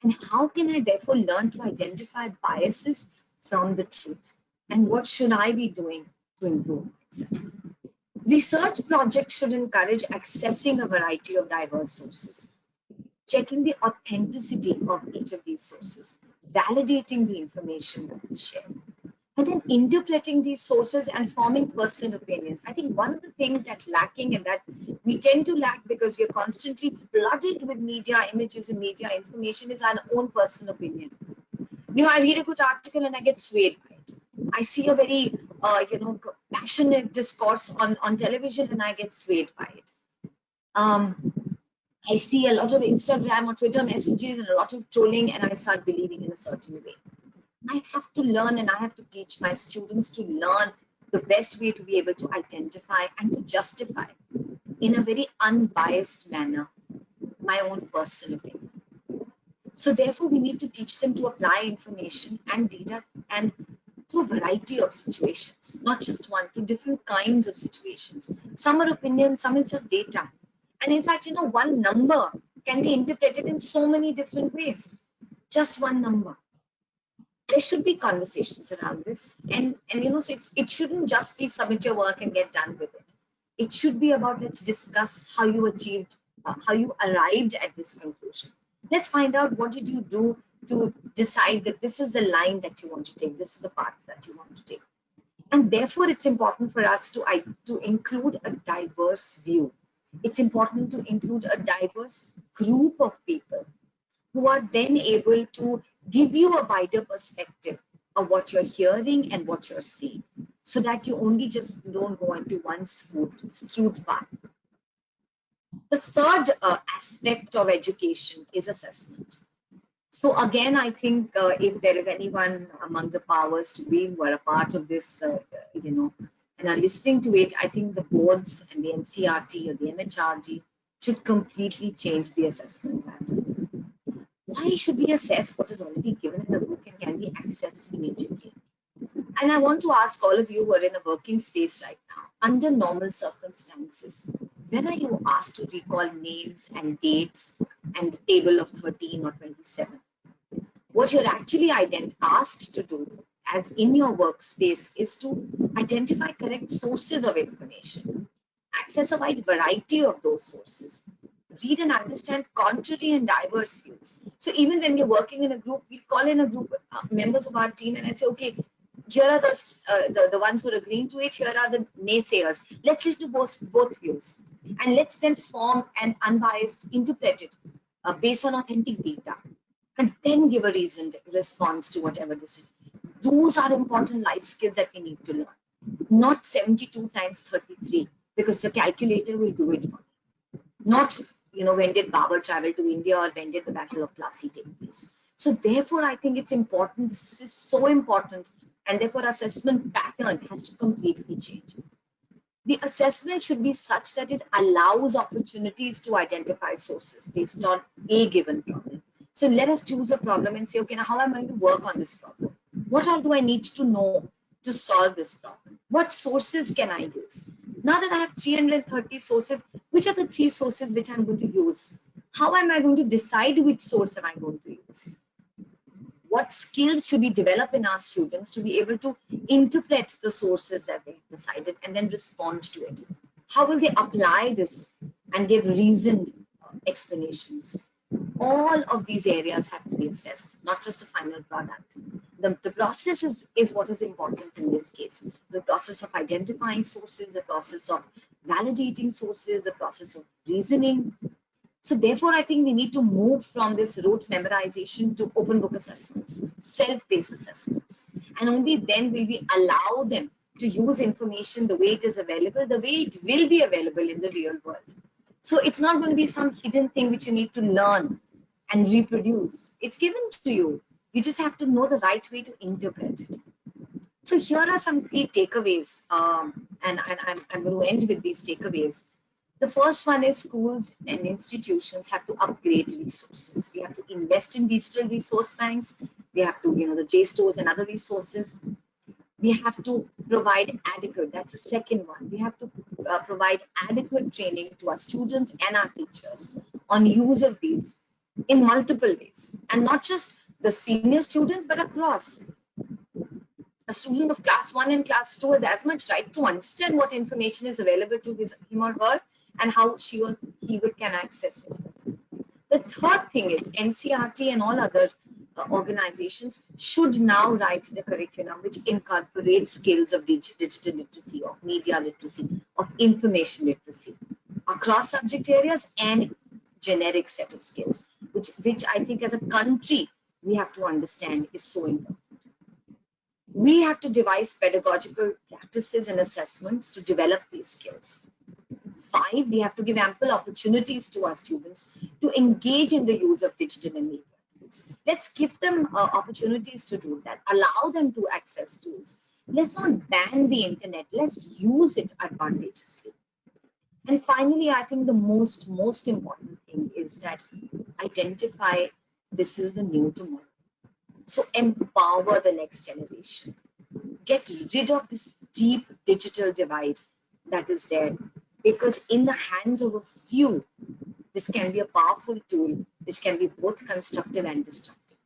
And how can I therefore learn to identify biases from the truth? And what should I be doing to improve myself? Research projects should encourage accessing a variety of diverse sources, checking the authenticity of each of these sources, validating the information that is shared. and then interpreting these sources and forming personal opinions. I think one of the things that's lacking and that we tend to lack because we are constantly flooded with media images and media information is our own personal opinion. I read a good article and I get swayed by it. I see a very, passionate discourse on television and I get swayed by it. I see a lot of Instagram or Twitter messages and a lot of trolling and I start believing in a certain way. I have to learn and I have to teach my students to learn the best way to be able to identify and to justify in a very unbiased manner my own personal opinion. So therefore, we need to teach them to apply information and data and to a variety of situations, not just one, to different kinds of situations. Some are opinions, some is just data. And in fact, one number can be interpreted in so many different ways. Just one number. There should be conversations around this. And so it shouldn't just be submit your work and get done with it. It should be about let's discuss how you achieved, how you arrived at this conclusion. Let's find out what did you do to decide that this is the line that you want to take, this is the path that you want to take. And therefore, it's important for us to include a diverse view. It's important to include a diverse group of people who are then able to give you a wider perspective of what you're hearing and what you're seeing, so that you only just don't go into one skewed path. The third aspect of education is assessment. So again, I think if there is anyone among the powers to be who are a part of this, and are listening to it, I think the boards and the NCERT or the MHRD should completely change the assessment pattern. Why should we assess what is already given in the book and can be accessed immediately? And I want to ask all of you who are in a working space right now, under normal circumstances, when are you asked to recall names and dates and the table of 13 or 27? What you're actually asked to do as in your workspace is to identify correct sources of information, access a wide variety of those sources, read and understand contrary and diverse views. So even when we're working in a group, we call in a group members of our team and I say, okay, here are the ones who are agreeing to it, here are the naysayers. Let's listen to both views and let's then form an unbiased interpreted based on authentic data and then give a reasoned response to whatever this is. Those are important life skills that we need to learn, not 72 times 33, because the calculator will do it for me. Not, when did Babur travel to India or when did the Battle of Plassey take place? So therefore, I think it's important. This is so important. And therefore, assessment pattern has to completely change. The assessment should be such that it allows opportunities to identify sources based on a given problem. So let us choose a problem and say, okay, now how am I going to work on this problem? What all do I need to know to solve this problem? What sources can I use? Now that I have 330 sources, which are the 3 sources which I'm going to use? How am I going to decide which source am I going to use? What skills should we develop in our students to be able to interpret the sources that they've decided and then respond to it? How will they apply this and give reasoned explanations? All of these areas have to be assessed, not just the final product. The process is what is important in this case. The process of identifying sources, the process of validating sources, the process of reasoning. So therefore, I think we need to move from this rote memorization to open book assessments, self-paced assessments. And only then will we allow them to use information the way it is available, the way it will be available in the real world. So it's not going to be some hidden thing which you need to learn and reproduce. It's given to you. You just have to know the right way to interpret it. So here are some key takeaways, and I'm going to end with these takeaways. The first one is schools and institutions have to upgrade resources. We have to invest in digital resource banks. We have to, the JSTORs and other resources. We have to provide adequate, that's the second one. We have to provide adequate training to our students and our teachers on use of these in multiple ways. And not just the senior students, but across. A student of class 1 and class 2 has as much right to understand what information is available to him or her and how she or he can access it. The third thing is NCERT and all other organizations should now write the curriculum which incorporates skills of digital literacy, of media literacy, of information literacy across subject areas and generic set of skills, which I think as a country we have to understand is so important. We have to devise pedagogical practices and assessments to develop these skills. 5, we have to give ample opportunities to our students to engage in the use of digital and media tools. Let's give them opportunities to do that. Allow them to access tools. Let's not ban the internet. Let's use it advantageously. And finally, I think the most important thing is that identify this is the new tomorrow. So empower the next generation. Get rid of this deep digital divide that is there, because in the hands of a few, this can be a powerful tool which can be both constructive and destructive.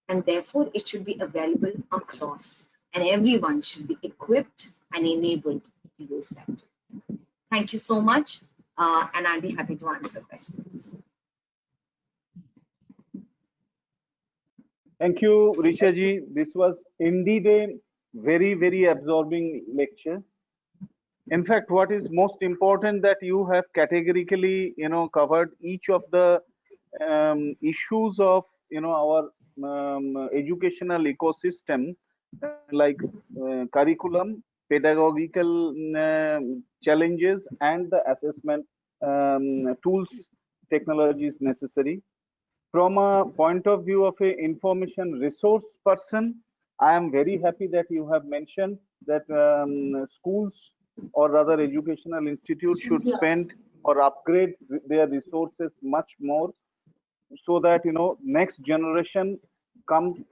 And therefore, it should be available across, and everyone should be equipped and enabled to use that. Thank you so much, and I'll be happy to answer questions. Thank you, Richa ji. This was indeed a very absorbing lecture. In fact, what is most important that you have categorically, covered each of the issues of, our educational ecosystem, like curriculum, pedagogical challenges, and the assessment tools, technologies necessary. From a point of view of an information resource person, I am very happy that you have mentioned that schools or rather educational institutes should spend or upgrade their resources much more, so that next generation can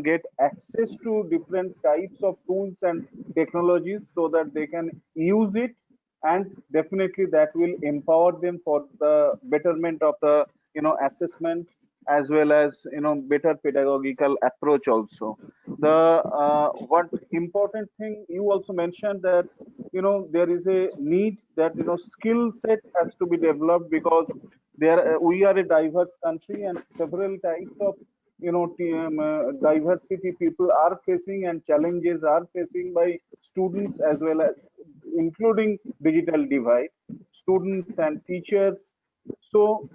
get access to different types of tools and technologies so that they can use it, and definitely that will empower them for the betterment of the assessment as well as better pedagogical approach also. The one important thing you also mentioned that there is a need that skill set has to be developed, because we are a diverse country and several types of diversity people are facing and challenges are facing by students, as well as including digital divide, students and teachers. So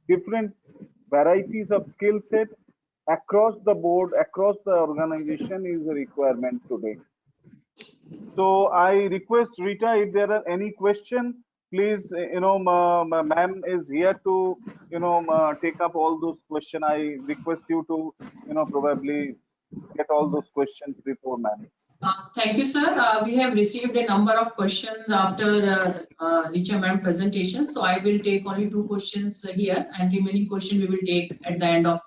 different varieties of skill set across the board, across the organization is a requirement today. So I request Rita, if there are any question, please, ma'am is here to, take up all those questions. I request you to, probably get all those questions before ma'am. Thank you, sir. We have received a number of questions after Richa ma'am presentation. So I will take only 2 questions here, and remaining question we will take at the end of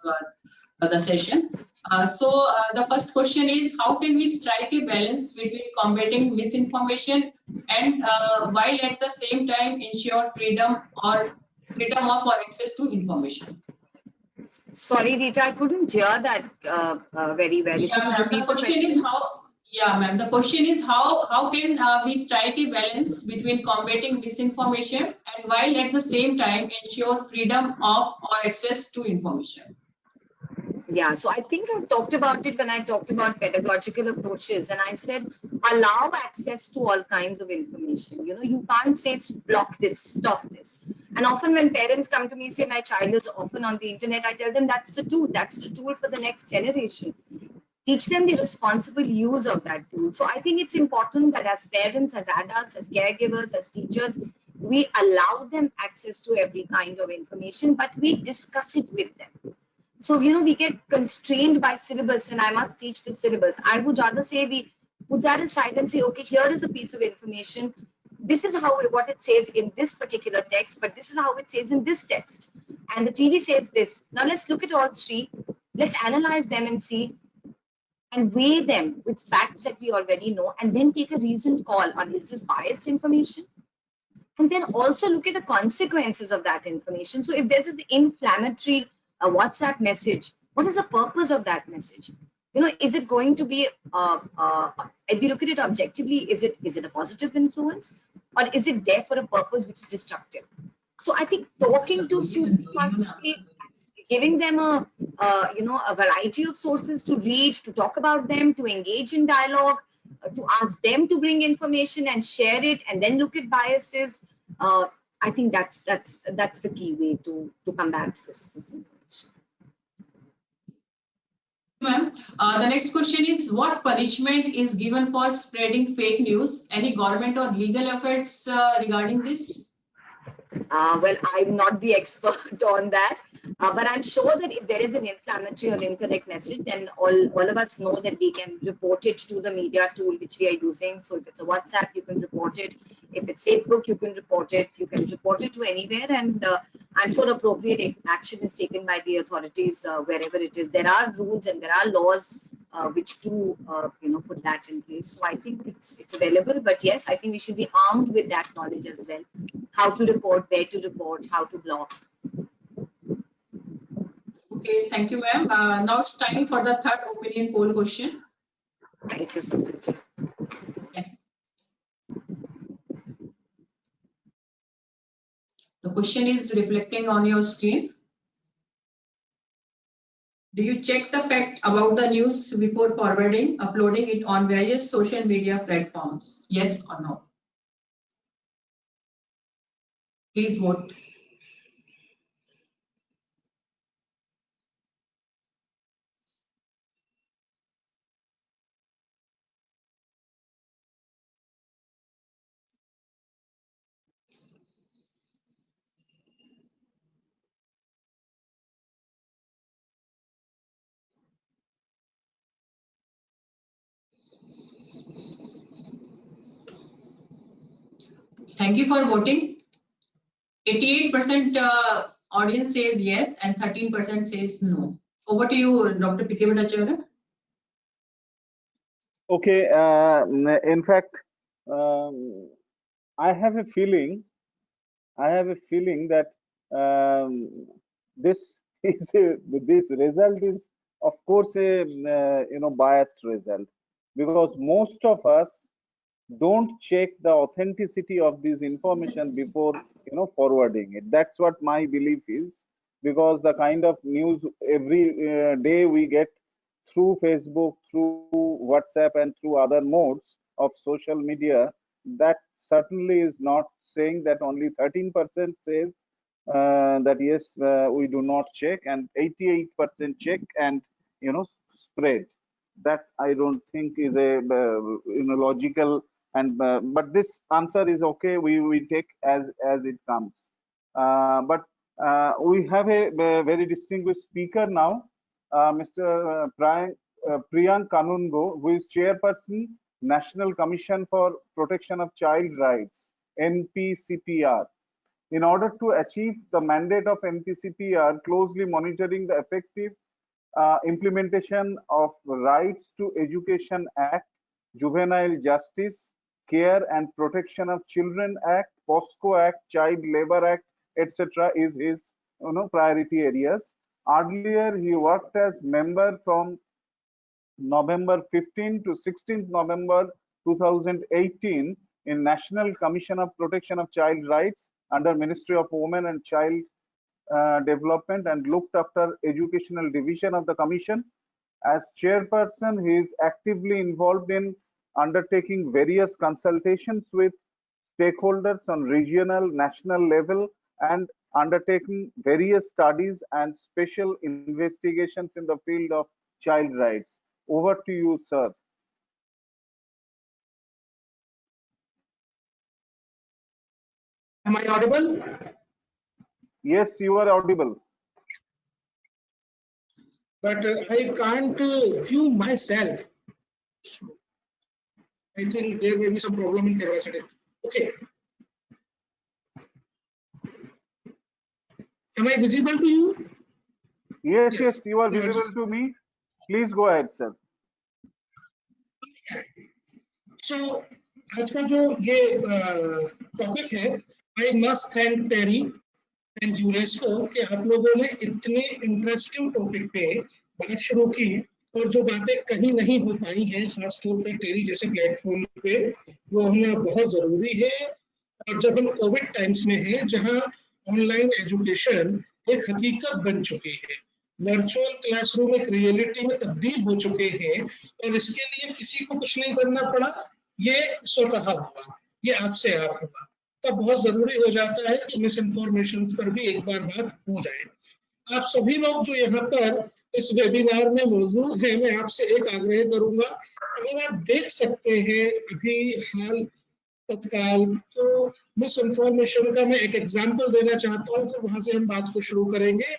the session. So the first question is, how can we strike a balance between combating misinformation and while at the same time ensure freedom of or access to information? Sorry, Rita, I couldn't hear that very well. Yeah, ma'am. The question is how. Yeah, ma'am. The question is how can we strike a balance between combating misinformation and while at the same time ensure freedom of or access to information? Yeah, so I think I've talked about it when I talked about pedagogical approaches, and I said allow access to all kinds of information. You can't say block this, stop this. And often when parents come to me and say my child is often on the internet, I tell them that's the tool for the next generation. Teach them the responsible use of that tool. So I think it's important that as parents, as adults, as caregivers, as teachers, we allow them access to every kind of information, but we discuss it with them. So, we get constrained by syllabus and I must teach the syllabus. I would rather say we put that aside and say, okay, here is a piece of information. This is what it says in this particular text, but this is how it says in this text. And the TV says this. Now let's look at all 3. Let's analyze them and see and weigh them with facts that we already know, and then take a reasoned call on, is this biased information? And then also look at the consequences of that information. So if there's an inflammatory WhatsApp message, what is the purpose of that message? Is it going to be, if we look at it objectively, is it a positive influence, or is it there for a purpose which is destructive? So I think talking to students must be, giving them a variety of sources to read, to talk about them, to engage in dialogue, to ask them to bring information and share it, and then look at biases. I think that's the key way to combat this information. Ma'am, the next question is, what punishment is given for spreading fake news? Any government or legal efforts regarding this? Well, I'm not the expert on that, but I'm sure that if there is an inflammatory or incorrect message, then all of us know that we can report it to the media tool which we are using. So if it's a WhatsApp, you can report it. If it's Facebook, you can report it. You can report it to anywhere, and I'm sure appropriate action is taken by the authorities wherever it is. There are rules and there are laws which do put that in place. So I think it's available, but yes, I think we should be armed with that knowledge as well. How to report, where to report, how to block. Okay, thank you, ma'am. Now it's time for the third opinion poll question. Thank you so much. Okay. The question is reflecting on your screen. Do you check the fact about the news before forwarding, uploading it on various social media platforms? Yes or no? Please vote. Thank you for voting. 88% audience says yes and 13% says no. Over to you, Dr. P.K. Bhattacharya. Okay, in fact, I have a feeling that this this result is, of course, a biased result, because most of us don't check the authenticity of this information before forwarding it. That's what my belief is, because the kind of news every day we get through Facebook, through WhatsApp, and through other modes of social media, that certainly is not saying that only 13% says that yes, we do not check, and 88% check and spread. That I don't think is a logical, and but this answer is okay. We take as it comes. But we have a very distinguished speaker now, Mr. Priyank Kanungo, who is chairperson, National Commission for Protection of Child Rights, NPCPR. In order to achieve the mandate of NPCPR, closely monitoring the effective implementation of Rights to Education Act, Juvenile Justice, Care and Protection of Children Act, POSCO Act, Child Labor Act, etc., is his priority areas. Earlier, he worked as member from November 15 to 16th November 2018 in National Commission of Protection of Child Rights under Ministry of Women and Child Development, and looked after educational division of the commission. As chairperson, he is actively involved in undertaking various consultations with stakeholders on regional, national level, and undertaking various studies and special investigations in the field of child rights. Over to you, sir. Am I audible? Yes, you are audible. But I can't view myself. I think there may be some problem in camera setting. Okay. Am I visible to you? Yes, you are visible to me. Please go ahead, sir. So, आज का जो ये topic है, I must thank Terry and UNESCO कि आप लोगों ने इतने इंटरेस्टिंग टॉपिक पे बात शुरू की, और जो बातें कहीं नहीं हो पाई हैं, खासतौर पर टेरी जैसे प्लेटफॉर्म पे, वो हमें बहुत जरूरी है। और जब हम कोविड टाइम्स में हैं, जहां ऑनलाइन एजुकेशन एक हकीकत बन चुकी है। वर्चुअल क्लासरूम एक रियलिटी में तब्दील हो चुके हैं और इसके लिए किसी को कुछ नहीं करना पड़ा, ये स्वतः हुआ, ये आपसे आप हुआ। तब बहुत जरूरी हो जाता है कि मिस इन्फॉर्मेशन पर भी एक बार बात हो जाए। आप सभी लोग जो यहाँ पर इस वेबिनार में मौजूद हैं, मैं आपसे एक आग्रह करूंगा, अगर आप देख सकते हैं अभी हाल तत्काल, तो मिस इन्फॉर्मेशन का मैं एक एग्जाम्पल देना चाहता हूँ, फिर वहां से हम बात को शुरू करेंगे।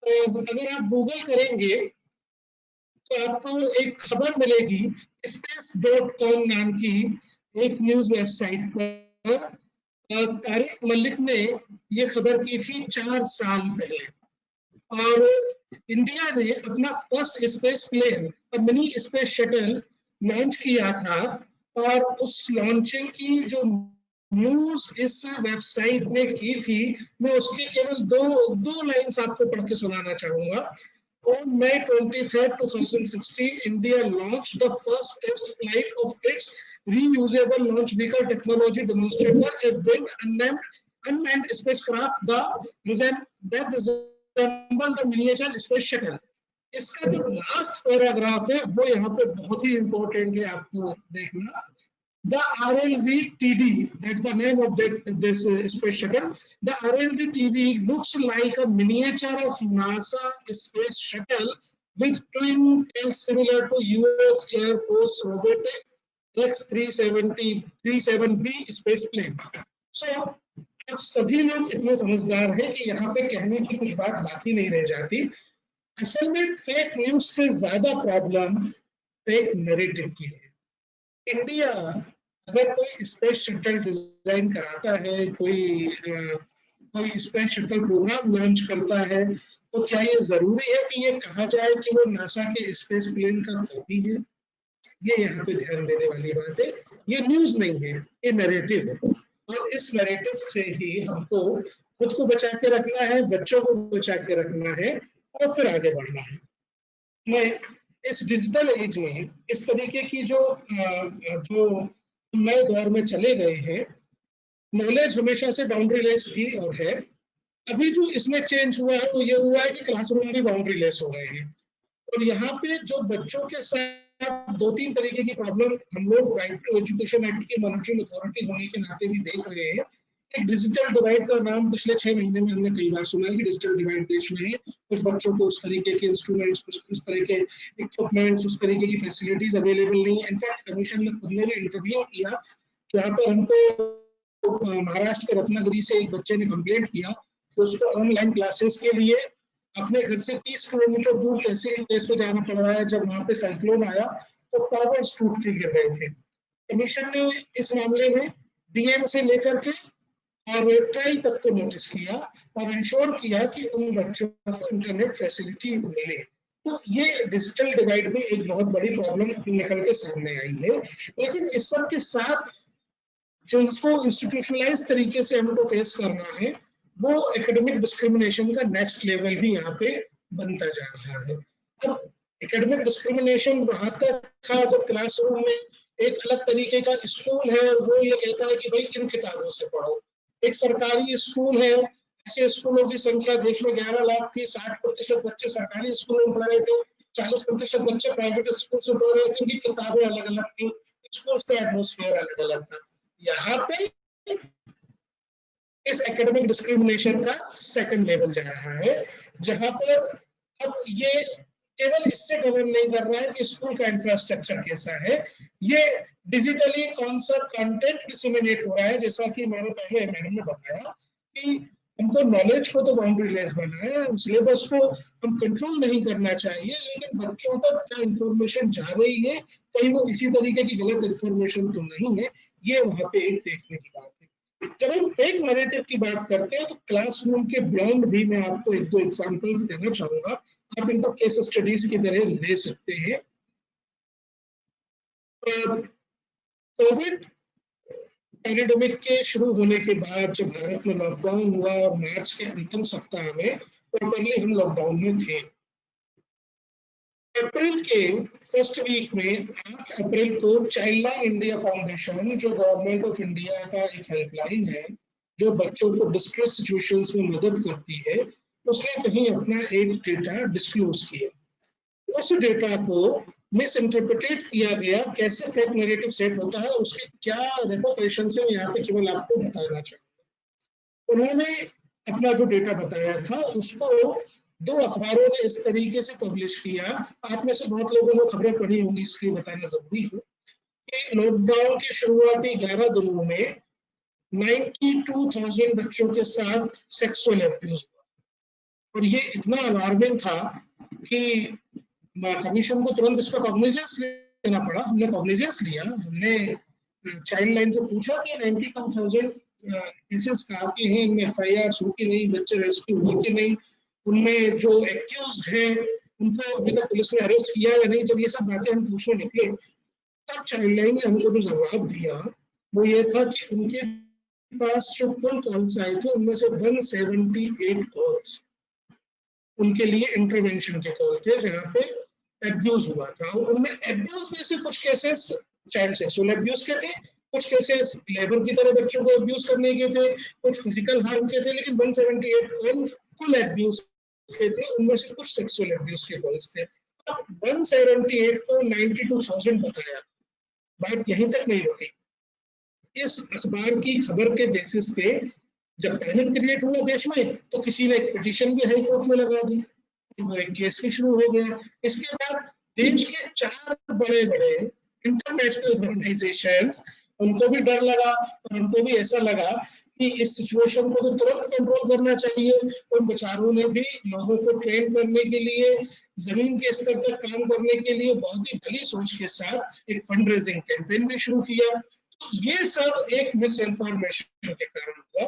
अगर आप गूगल करेंगे तो आपको एक खबर मिलेगी space.com नाम की एक न्यूज वेबसाइट पर। तारिक मलिक ने ये खबर की थी 4 साल पहले, और इंडिया ने अपना फर्स्ट स्पेस प्लेन और मिनी स्पेस शटल लॉन्च किया था, और उस लॉन्चिंग की जो न्यूज इस वेबसाइट ने की थी, मैं उसके केवल दो लाइंस आपको पढ़ के सुनाना चाहूंगा। On May 23rd, 2016, India launched the first test flight of its reusable launch vehicle technology demonstrator, a winged unmanned spacecraft that resembled the miniature space shuttle. इसका जो लास्ट पैराग्राफ है वो यहाँ पे बहुत ही इंपॉर्टेंट है, आपको देखना। The RLV-TD, that's the name of this space shuttle. The RLV-TD looks like a miniature of NASA space shuttle with twin tails similar to US Air Force robotic X-370-37B space planes. So, आप सभी लोग इतने समझदार हैं कि यहाँ पे कहने की कुछ बात बाकी नहीं रह जाती। असल में फेक न्यूज से ज्यादा प्रॉब्लम फेक नैरेटिव की है। इंडिया अगर कोई स्पेस शटल डिजाइन कराता है, कोई स्पेस शटल प्रोग्राम लॉन्च करता है, तो क्या ये जरूरी है कि ये कहा जाए कि वो नासा के स्पेस प्लेन का कॉपी है? ये यहाँ पे ध्यान देने वाली बात है। ये न्यूज नहीं है, ये नैरेटिव है, और इस नैरेटिव से ही हमको खुद को बचा के रखना है, बच्चों को बचा के रखना है, और फिर आगे बढ़ना है। मैं इस डिजिटल एज में इस तरीके की जो नए दौर में चले गए हैं, नॉलेज हमेशा से बाउंड्री लेस थी और है। अभी जो इसमें चेंज हुआ है वो ये हुआ है कि क्लासरूम भी बाउंड्री लेस हो गए हैं, और यहाँ पे जो बच्चों के साथ 2-3 तरीके की प्रॉब्लम हम लोग राइट टू एजुकेशन एक्ट की मॉनिटरिंग अथॉरिटी होने के नाते भी देख रहे हैं। एक डिजिटल डिवाइड का नाम पिछले 6 महीने में हमने कई बार सुना है कि डिजिटल डिवाइड देश में है। कुछ बच्चों को उस तरीके के इंस्ट्रूमेंट्स, उस तरह के इक्विपमेंट्स, उस तरीके की फैसिलिटीज अवेलेबल नहीं। इनफैक्ट कमीशन ने खुद ने भी इंटरव्यू किया, जहाँ पर हमको महाराष्ट्र के रत्नागिरी से एक बच्चे ने कंप्लेंट किया कि उसको ऑनलाइन क्लासेस के लिए अपने घर से 30 किलोमीटर दूर तहसील प्लेस पे जाना पड़ रहा है। जब वहाँ पे साइक्लोन आया तो टावर्स टूट के गिर रहे थे। कमीशन ने इस मामले में डीएम से लेकर के और ट्राई तक को नोटिस किया और इंश्योर किया कि उन बच्चों को इंटरनेट फैसिलिटी मिले। तो ये डिजिटल डिवाइड में एक बहुत बड़ी प्रॉब्लम निकल के सामने आई है। लेकिन इस सब के साथ जिसको इंस्टीट्यूशनलाइज तरीके से हमको फेस करना है, वो एकेडमिक डिस्क्रिमिनेशन का नेक्स्ट लेवल भी यहाँ पे बनता जा रहा है। अब एकेडमिक डिस्क्रिमिनेशन वहां तक था जब क्लासरूम में एक अलग तरीके का स्कूल है, वो ये कहता है कि भाई इन किताबों से पढ़ो। एक सरकारी स्कूल है, ऐसे स्कूलों की संख्या देश में 11 लाख थी, 60% बच्चे सरकारी स्कूलों में पढ़ रहे थे, 40% बच्चे प्राइवेट स्कूल से पढ़ रहे थे, उनकी किताबें अलग अलग थी, स्कूल का एटमोस्फेयर अलग अलग था। यहाँ पे इस एकेडमिक डिस्क्रिमिनेशन का सेकंड लेवल जा रहा है, जहां पर अब ये केवल इससे गवर्न नहीं कर रहा है कि स्कूल का इंफ्रास्ट्रक्चर कैसा है, ये डिजिटली कौन सा कंटेंट डिसेमिनेट हो रहा है। जैसा कि मैंने पहले मैडम ने बताया कि हमको नॉलेज को तो बाउंड्री लेस बनाना है, सिलेबस को हम कंट्रोल नहीं करना चाहिए, लेकिन बच्चों तक क्या इंफॉर्मेशन जा रही है, कहीं वो इसी तरीके की गलत इंफॉर्मेशन तो नहीं है, ये वहां पे एक देखने की बात है। जब हम फेक नैरेटिव की बात करते हैं तो क्लासरूम के बियॉन्ड भी मैं आपको 1-2 एग्जांपल्स देना चाहूंगा, आप इनको केस स्टडीज की तरह ले सकते हैं। कोविड पैंडेमिक के शुरू होने के बाद जब भारत में लॉकडाउन हुआ और मार्च के अंतिम सप्ताह में प्रॉपरली हम लॉकडाउन में थे, अप्रैल के फर्स्ट वीक में 8 अप्रैल को चाइल्ड लाइन इंडिया फाउंडेशन, जो गवर्नमेंट ऑफ इंडिया का एक हेल्पलाइन है जो बच्चों को डिस्ट्रेस सिचुएशंस में मदद करती है, उसने कहीं अपना एक डेटा डिस्क्लोज किया, उस डेटा को मिस इंटरप्रिटेट किया गया, कैसे फेक नैरेटिव सेट होता है, उसके क्या रेपरकशन से मैं यहाँ पे केवल आपको बताना चाहूंगा। उन्होंने अपना जो डेटा बताया था उसको 2 अखबारों ने इस तरीके से पब्लिश किया, आप में से बहुत लोगों ने खबरें पढ़ी होंगी, इसलिए बताना जरूरी है कि लॉकडाउन के शुरुआती 11 दिनों में 92,000 बच्चों के साथ सेक्सुअल एब्यूज हुआ, और ये इतना अलार्मिंग था कि कमीशन को तुरंत इस पर कॉग्निजेंस लेना पड़ा। हमने कॉग्निजेंस लिया, हमने चाइल्ड लाइन से पूछा कि 92,000 केसेस कहाँ के हैं, इनमें FIR हुई कि नहीं, बच्चे रेस्क्यू हुए कि नहीं, उनमें जो एक्यूज्ड है उनको अभी तक पुलिस ने अरेस्ट किया या नहीं। जब ये सब बातें हम पूछने निकले तब चाइल्ड लाइन ने हमको जो जवाब दिया वो ये था कि उनके पास जो कुल कॉल्स आए थे उनमें से 178 कॉल्स उनके लिए इंटरवेंशन के कॉल थे जहाँ पे एब्यूज हुआ था। उनमें एब्यूज में से कुछ केसेस चाइल्ड सेक्सुअल एब्यूज के थे, कुछ केसेस लेबर की तरह बच्चों को एब्यूज करने के थे, कुछ फिजिकल हार्म के थे, लेकिन 178 कॉल कुल एब्यूज के थे, उनमें से कुछ सेक्सुअल एब्यूज के कॉल्स थे। अब 178 को 92,000 बताया, बात यहीं तक नहीं रुकी। इस अखबार की खबर के बेसिस पे जब पैनिक क्रिएट हुआ देश में तो किसी ने एक पिटीशन भी हाई कोर्ट में लगा दी, वो एक केस भी शुरू हो गया। इसके बाद देश के 4 बड़े-बड़े इंटरनेशनल ऑर्गेनाइजेशंस, उनको भी डर लगा और उनको भी ऐसा लगा कि इस सिचुएशन को तो तुरंत कंट्रोल करना चाहिए। उन बेचारों ने भी लोगों को ट्रेन करने के लिए, जमीन के स्तर तक काम करने के लिए बहुत ही भली सोच के साथ एक फंड रेजिंग कैंपेन भी शुरू किया। ये सब एक मिस इन्फॉर्मेशन के कारण हुआ।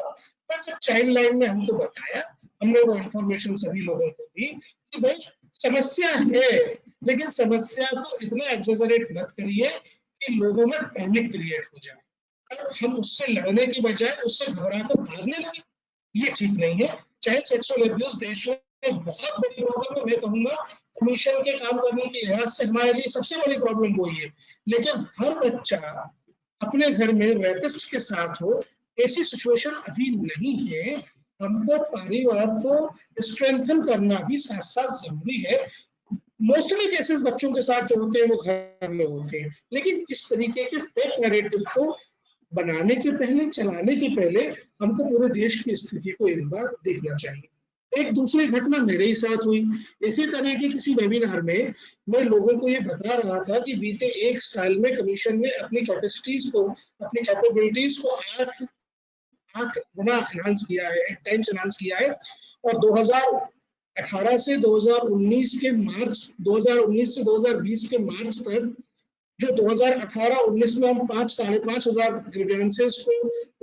पर जब चाइल्ड लाइन ने हमको बताया, हमने वो इन्फॉर्मेशन सभी लोगों को दी कि भाई समस्या है, लेकिन समस्या को इतना एक्सेजरेट मत करिए कि लोगों में पैनिक क्रिएट हो जाए और हम उससे लड़ने की बजाय उससे घबराकर भागने लगे। ये ठीक नहीं है। चाइल्ड सेक्सुअल एब्यूज देश में बहुत बड़ी प्रॉब्लम है। मैं कहूंगा कमीशन के काम करने के लिहाज से हमारे लिए सबसे बड़ी प्रॉब्लम वही है, लेकिन हर बच्चा अपने घर में रेपिस्ट के साथ हो, ऐसी सिचुएशन अभी नहीं है। हमको परिवार को स्ट्रेंथन करना भी साथ साथ जरूरी है। मोस्टली केसेस बच्चों के साथ जो होते हैं वो घर में होते हैं, लेकिन इस तरीके के फेक नैरेटिव को बनाने के पहले, चलाने के पहले हमको पूरे देश की स्थिति को एक बार देखना चाहिए। एक दूसरी घटना मेरे ही साथ हुई। इसी तरह के किसी वेबिनार में मैं लोगों को ये बता रहा था कि बीते 1 साल में कमीशन ने अपनी कैपेसिटीज को, अपनी कैपेबिलिटीज को 8 गुना एनहांस किया है, 8 टाइम्स एनहांस किया है। और 2018 से 2019 के मार्च, 2019 से 2020 के मार्च तक जो 2018-19 में हम 5,500 ग्रीवेंसेस को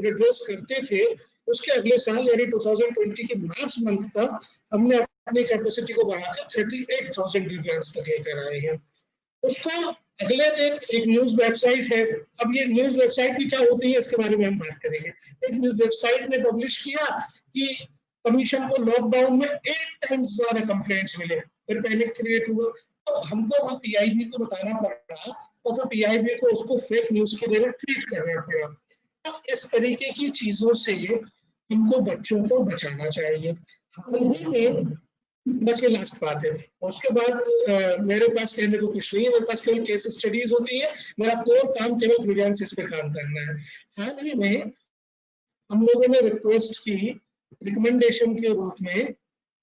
रिड्रेस करते थे, उसके अगले साल यानी 2020 के मार्च मंथ तक हमने अपनी कैपेसिटी को बढ़ाकर 38,000 ग्रीवेंस तक लेकर आए हैं। उसको अगले दिन एक न्यूज वेबसाइट है, अब ये न्यूज वेबसाइट भी क्या होती है इसके बारे में हम बात करेंगे। एक न्यूज वेबसाइट ने पब्लिश किया कि कमीशन को लॉकडाउन में 8 टाइम्स ज्यादा कंप्लेंट्स मिले, फिर पैनिक क्रिएट हुआ। तो हमको वो PIB को बताना पड़ा और फिर PIB को उसको फेक न्यूज की तरह ट्रीट करना पड़ा। तो इस तरीके की चीजों से हमको बच्चों को बचाना चाहिए। बस ये लास्ट बात है, उसके बाद मेरे पास कहने को कुछ नहीं है, मेरे पास केवल केस स्टडीज होती है। मेरा कोर काम केवल ग्रीवेंसेस पे काम करना है। हाल ही में हम लोगों ने रिक्वेस्ट की रिकमेंडेशन के रूप में,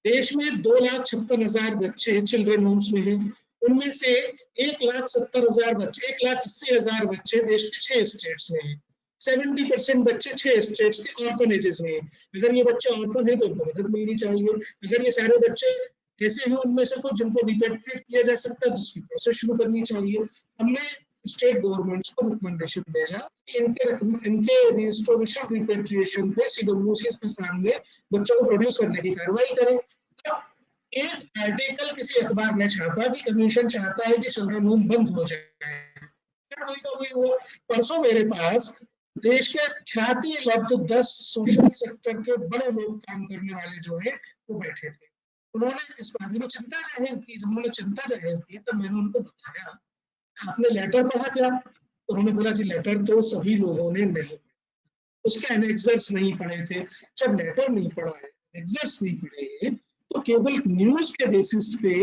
देश में 2,56,000 बच्चे चिल्ड्रन होम्स में हैं, उनमें से 1,70,000 बच्चे, 1,80,000 बच्चे देश के 6 स्टेट्स में हैं। 70% बच्चे 6 स्टेट्स के ऑर्फनेजेस में हैं। अगर ये बच्चे ऑर्फन है तो उनको मदद मिलनी चाहिए। अगर ये सारे बच्चे ऐसे हैं उनमें से कुछ जिनको रिपेट्रिएट किया जा सकता है तो उसकी प्रोसेस शुरू करनी चाहिए। हमने स्टेट गवर्नमेंट्स को रिकमेंडेशन भेजा इनके रिस्टोरेशन रिपेट्रिएशन पे CWCs के सामने बच्चों को प्रोड्यूस करने की कार्रवाई करें। एक आर्टिकल किसी अखबार ने छापा कि कमीशन चाहता है कि चिल्ड्रन होम बंद हो जाए। परसों मेरे पास देश के ख्याति लब्ध 10 सोशल सेक्टर के बड़े लोग काम करने वाले जो है वो बैठे थे। उन्होंने इस बारे में चिंता जाहिर की। जब उन्होंने चिंता जाहिर की तो मैंने उनको बताया, आपने लेटर पढ़ा क्या? तो उन्होंने बोला जी लेटर तो सभी लोगों ने नहीं, उसके एनेक्सर्स नहीं पढ़े थे। जब लेटर नहीं पढ़ा है, एनेक्सर्स नहीं पढ़े, तो केवल न्यूज के बेसिस पे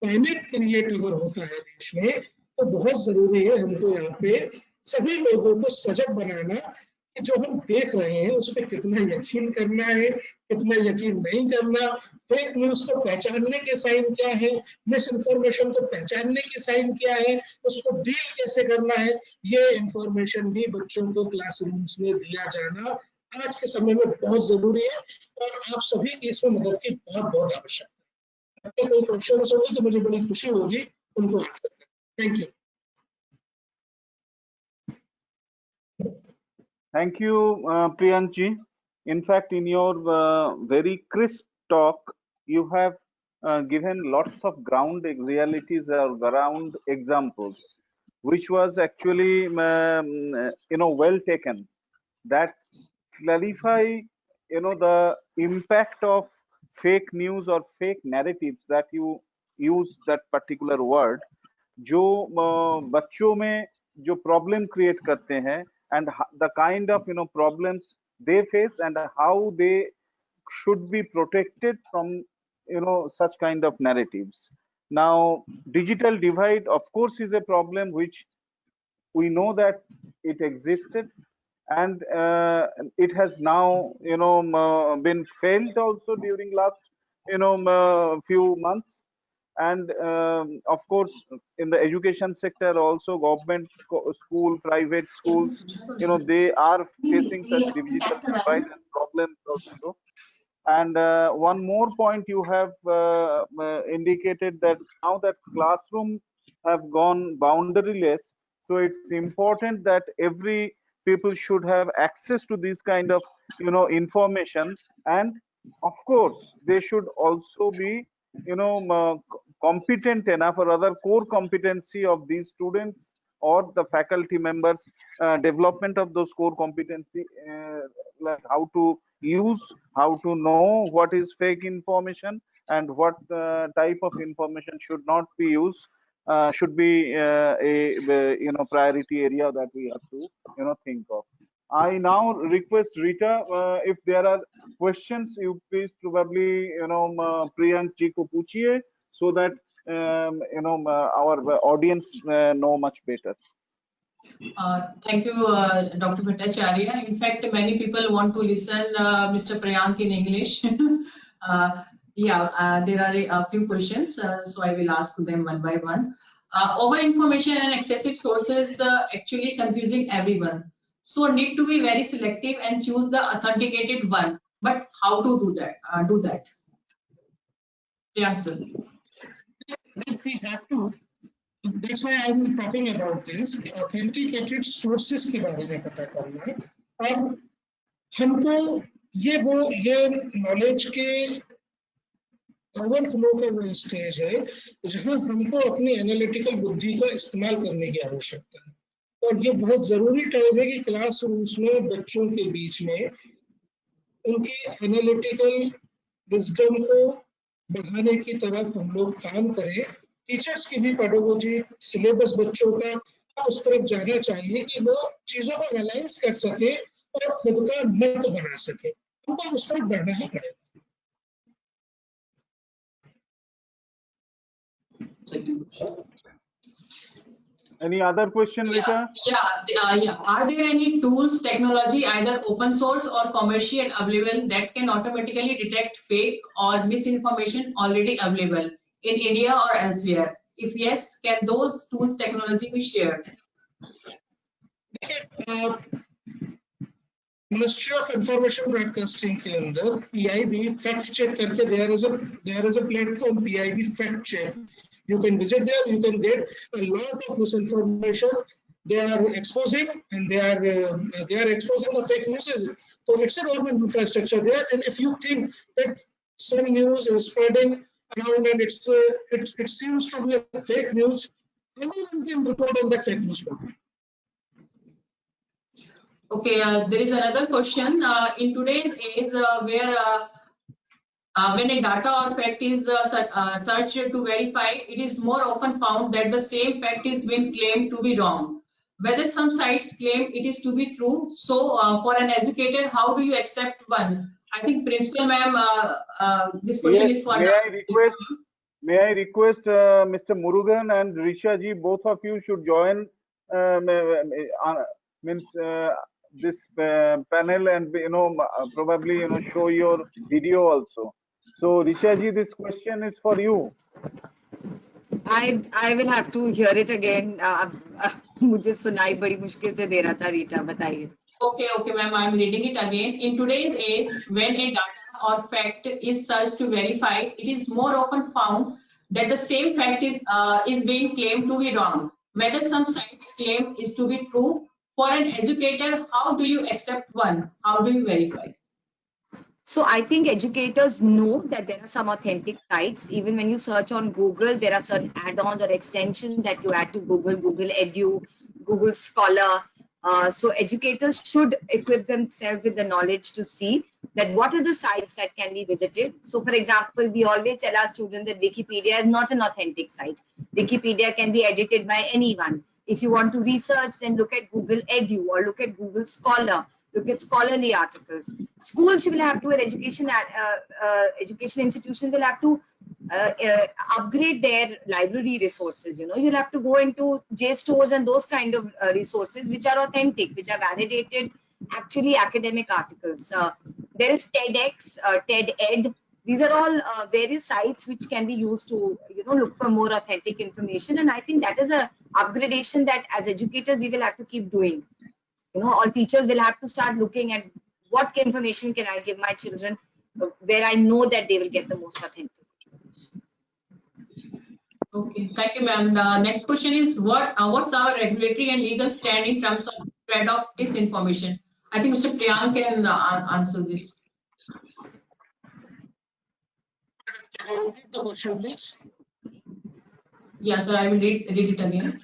पैनिक क्रिएट अगर होता है देश में, तो बहुत जरूरी है हमको यहाँ पे सभी लोगों को सजग बनाना कि जो हम देख रहे हैं उस पर कितना यकीन करना है, कितना यकीन नहीं करना, फेक न्यूज को पहचानने के साइन क्या है, मिस इन्फॉर्मेशन को पहचानने के साइन क्या है, उसको डील कैसे करना है, ये इंफॉर्मेशन भी बच्चों को क्लासरूम्स में दिया जाना आज के समय में बहुत जरूरी है और आप सभी की इसमें मदद की बहुत बहुत आवश्यकता है। आपके कोई क्वेश्चन होंगे तो मुझे बड़ी खुशी होगी उनको आंसर करना। Thank you. Thank you, Priyank ji. In fact, in your very crisp talk, you have given lots of ground realities or ground examples, which was actually well taken. That clarify the impact of fake news or fake narratives that you use that particular word, जो बच्चों में जो problem create करते हैं, and the kind of problems they face and how they should be protected from such kind of narratives. Now, digital divide of course is a problem which we know that it existed, and it has now been felt also during last few months. And of course in the education sector also, government school, private schools, they are facing such digital divide and problems also. And one more point you have indicated, that now that classrooms have gone boundaryless, so it's important that every people should have access to this kind of information, and of course they should also be competent enough, or other core competency of these students or the faculty members, development of those core competency, like how to use, how to know what is fake information and what type of information should not be used, should be a priority area that we have to think of. I now request Rita, if there are questions, you please probably Priyank ji ko puchiye, so that our audience know much better. Thank you, Dr. Bhattacharya. In fact, many people want to listen Mr. Priyank in English. There are a few questions, so I will ask them one by one. Over information and excessive sources actually confusing everyone. So need to be very selective and choose the authenticated one. But how to do that? Priyank sir. We have to. That's why I'm talking about this. Authenticated sources के बारे में पता करना, और हमको ये knowledge के overflow का वो स्टेज है जहां हमको अपनी एनालिटिकल बुद्धि का इस्तेमाल करने की आवश्यकता है, और ये बहुत जरूरी टाइम है कि क्लासरूम्स में बच्चों के बीच में उनकी एनालिटिकल विजडम को बढ़ाने की तरफ हम लोग काम करें। टीचर्स की भी पेडागोजी, सिलेबस बच्चों का उस तरफ जाना चाहिए कि वो चीजों को एनालाइज कर सके और खुद का मत बना सके। हमको उस तरफ बढ़ना ही पड़ेगा। Any other question, Rita? Yeah. Are there any tools, technology, either open source or commercial available, that can automatically detect fake or misinformation already available in India or elsewhere? If yes, can those tools, technology be shared? Ministry of Information Broadcasting के अंदर PIB fact check करके there is a platform PIB fact check. You can visit there. You can get a lot of misinformation. They are exposing and they are exposing the fake news. So it's a government infrastructure there. And if you think that some news is spreading around and it seems to be a fake news, anyone can report on that fake news. Okay, there is another question. In today's age, where when a data or fact is searched to verify, it is more often found that the same fact is being claimed to be wrong. Whether some sites claim it is to be true. So, for an educator, how do you accept one? I think principal ma'am, this question Yes, is for may the I request, Mr. Murugan and Risha ji, both of you should join this panel and probably show your video also. So Risha ji, this question is for you. I will have to hear it again. मुझे सुनाई बड़ी मुश्किल से दे रहा था रीटा, बताइए. Okay, ma'am, I'm reading it again. In today's age, when a data or fact is searched to verify, it is more often found that the same fact is being claimed to be wrong. Whether some sites claim is to be true, for an educator, how do you accept one? How do you verify? So I think educators know that there are some authentic sites. Even when you search on Google, there are certain add-ons or extensions that you add to Google, Google Edu, Google Scholar. So educators should equip themselves with the knowledge to see that what are the sites that can be visited. So for example, we always tell our students that Wikipedia is not an authentic site. Wikipedia can be edited by anyone. If you want to research, then look at Google Edu or look at Google Scholar. Look at scholarly articles. Schools will have to, and education institutions will have to upgrade their library resources. You'll have to go into JSTORs and those kind of resources which are authentic, which are validated, actually academic articles. There is TEDx, TED-Ed. These are all various sites which can be used to, look for more authentic information. And I think that is a upgradation that as educators we will have to keep doing. All teachers will have to start looking at what information can I give my children where I know that they will get the most authentic. Okay, thank you, ma'am. The next question is what's our regulatory and legal stand in terms of spread of disinformation? I think Mr. Priyank can answer this. Can you repeat the question, please? Yes, sir, I will read it again.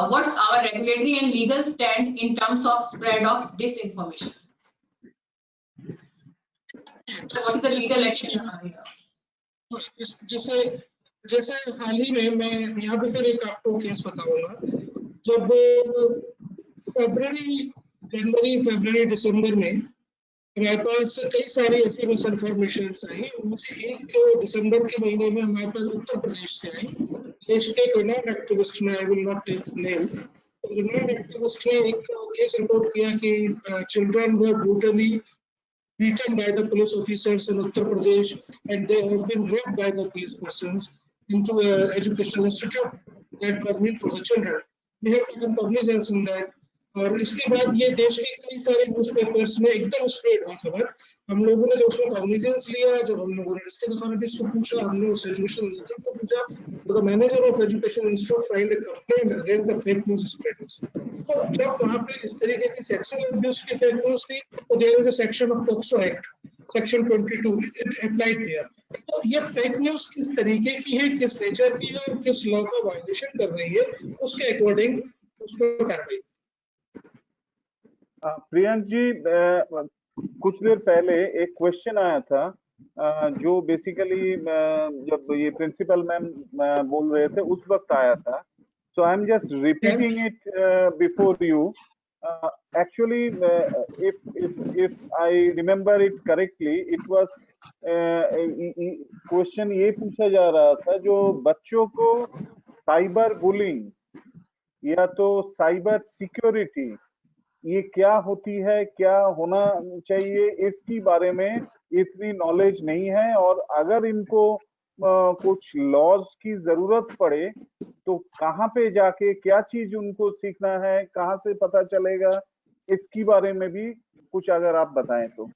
What's our regulatory and legal stand in terms of spread of disinformation? So what is the legal action? जैसे हाल ही में मैं यहाँ पे फिर एक आपको case बताऊंगा. जब फरवरी दिसंबर में हमारे पास कई सारी ऐसी मिस इन्फॉर्मेशन आई. मुझे 1 दिसंबर के महीने में हमारे पास उत्तर प्रदेश से आई. देश के एक नॉन एक्टिविस्ट ने, I will not take name, non activist ने एक केस रिपोर्ट किया कि children were brutally beaten by the police officers in Uttar Pradesh and they have been raped by the police persons into an educational institute that was meant for the children. We have taken cognizance in that. और इसके बाद ये देश के कई सारे newspapers में एकदम स्प्रेड हुई खबर. हम लोगों ने जब उसमें कॉग्निजेंस लिया, जब हम लोगों ने डिस्ट्रिक्ट अथॉरिटीज को पूछा, हमने उस एजुकेशन इंस्टीट्यूट को पूछा, तो the manager of education institute filed a complaint against the fake news spreaders. तो जब वहाँ पे इस तरीके की सेक्सुअल अब्यूज की फेक न्यूज़ थी, तो there is a section of POCSO act, section 22, it applied there. तो ये फेक न्यूज़ किस तरीके की है, किस नेचर की है और किस लॉ का वायलेशन कर रही है, उसके अकॉर्डिंग उसको कार्रवाई. प्रियंक जी, कुछ देर पहले एक क्वेश्चन आया था जो बेसिकली जब ये प्रिंसिपल मैम बोल रहे थे उस वक्त आया था. So I am just repeating it before you. Actually, if I remember it correctly, it was question ये पूछा जा रहा था जो बच्चों को साइबर बुलिंग या तो साइबर सिक्योरिटी ये क्या होती है, क्या होना चाहिए, इसकी बारे में इतनी नॉलेज नहीं है. और अगर इनको कुछ लॉज की जरूरत पड़े तो कहाँ पे जाके क्या चीज उनको सीखना है, कहाँ से पता चलेगा, इसकी बारे में भी कुछ अगर आप बताएं तो.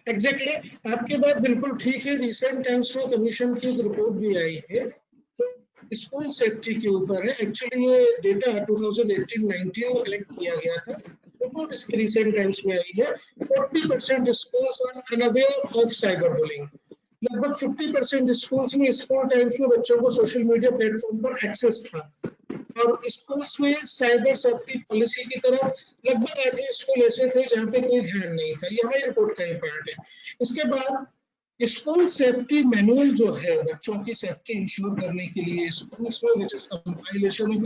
एग्जैक्टली, आपकी बात बिल्कुल ठीक है. रिसेंट टाइम्स में कमीशन की एक रिपोर्ट भी आई है स्कूल सेफ्टी के ऊपर है. एक्चुअली ये डेटा 2018-19 में कलेक्ट किया गया था. रिपोर्ट इसके रिसेंट टाइम्स में आई है. 40% schools are unaware of cyber bullying. लगभग 50% स्कूल्स में स्कूल टाइम्स में बच्चों को सोशल मीडिया प्लेटफॉर्म पर एक्सेस था. और स्कूल्स में साइबर सेफ्टी पॉलिसी की तरफ लगभग आधे स्कूल ऐसे थे जहाँ पे कोई ध्यान नहीं था. ये हमारी रिपोर्ट का ही पार्ट है. इसके बाद स्कूल सेफ्टी मैनुअल जो है बच्चों की सेफ्टी इंश्योर करने के लिए स्कूल्स में, which is compilation of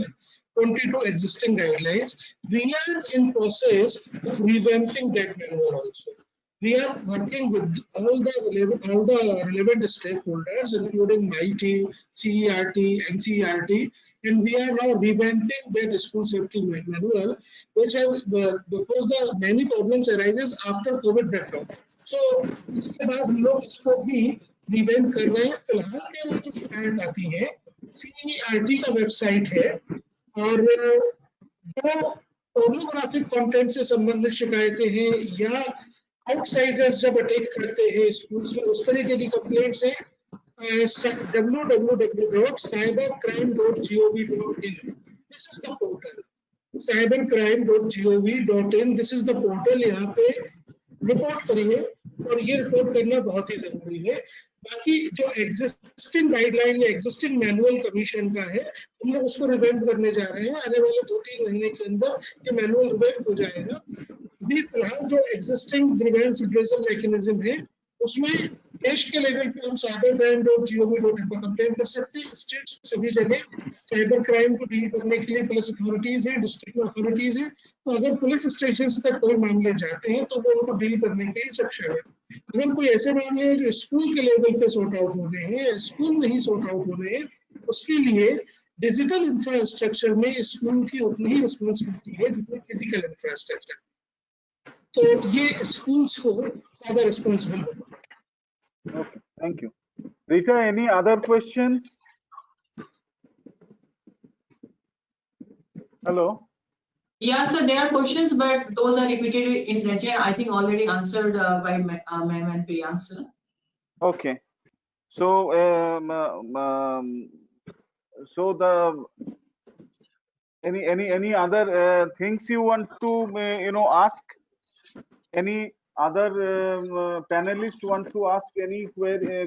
22 existing guidelines, we are in process of revamping that manual also. we are working with all the relevant stakeholders, including MIT, CERT, NCERT, and we are now revamping that school safety manual, which has because the many problems arises after COVID backdrop. So इसके बाद हम लोग इसको भी रिवेंट कर रहे हैं. फिलहाल के लिए जो शिकायत आती है, CERT का वेबसाइट है और जो पोर्नोग्राफिक कंटेंट से संबंधित शिकायतें हैं या आउटसाइडर्स जब अटैक करते हैं स्कूल्स में, उस तरीके की कंप्लेंट्स हैं, www.cybercrime.gov.in. This is the portal. cybercrime.gov.in. This is the portal. यहाँ पे रिपोर्ट करिए और ये रिपोर्ट करना बहुत ही जरूरी है. बाकी जो एग्जिस्टिंग गाइडलाइन या एग्जिस्टिंग मैनुअल कमीशन का है, हम लोग उसको रिवेंट करने जा रहे हैं. आने वाले 2-3 महीने के अंदर ये मैनुअल रिवेंट हो जाएगा. अभी फिलहाल जो एग्जिस्टिंग ग्रीवेंस रिड्रेसल मैकेनिज्म है, उसमें देश के लेवल पे हम cybercrime.gov.in पर कंप्लेन कर सकते हैं. स्टेट्स सभी जगह साइबर क्राइम को डील करने के लिए पुलिस अथॉरिटीज हैं, डिस्ट्रिक्ट अथॉरिटीज हैं. तो अगर पुलिस स्टेशन तक कोई मामले जाते हैं तो वो उनको डील करने के लिए सक्षम है. अगर कोई ऐसे मामले हैं जो स्कूल के लेवल पे सॉर्ट आउट होने हैं, स्कूल में ही सॉर्ट आउट होने हैं, उसके लिए डिजिटल इंफ्रास्ट्रक्चर में स्कूल की उतनी ही रिस्पॉन्सिबिलिटी है जितनी फिजिकल इंफ्रास्ट्रक्चर. तो ये स्कूल्स को ज्यादा रिस्पॉन्सिबल होगा. Okay, thank you. Rita, any other questions? Hello. Yeah, sir, there are questions, but those are repeated in region. I think already answered by ma'am and Priyank, sir. Okay. So, so the any other things you want to ask? Any other panelists want to ask any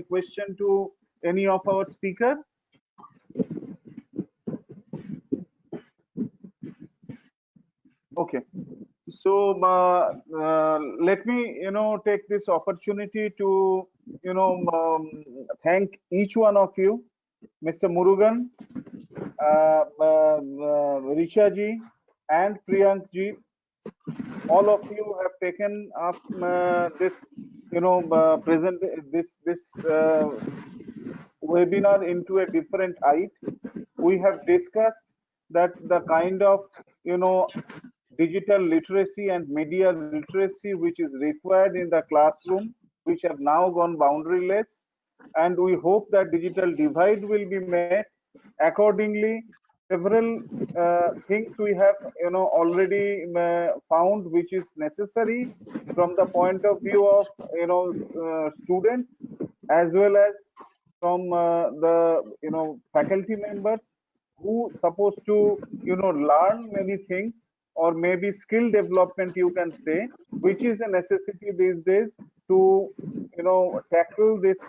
question to any of our speaker? Okay, so let me take this opportunity to thank each one of you, Mr. Murugan, Risha ji and Priyank ji. All of you have taken up this webinar into a different height. We have discussed that the kind of digital literacy and media literacy which is required in the classroom, which have now gone boundaryless, and we hope that digital divide will be met accordingly. Several things we have already found which is necessary from the point of view of students as well as from the faculty members who supposed to learn many things, or maybe skill development you can say, which is a necessity these days to tackle this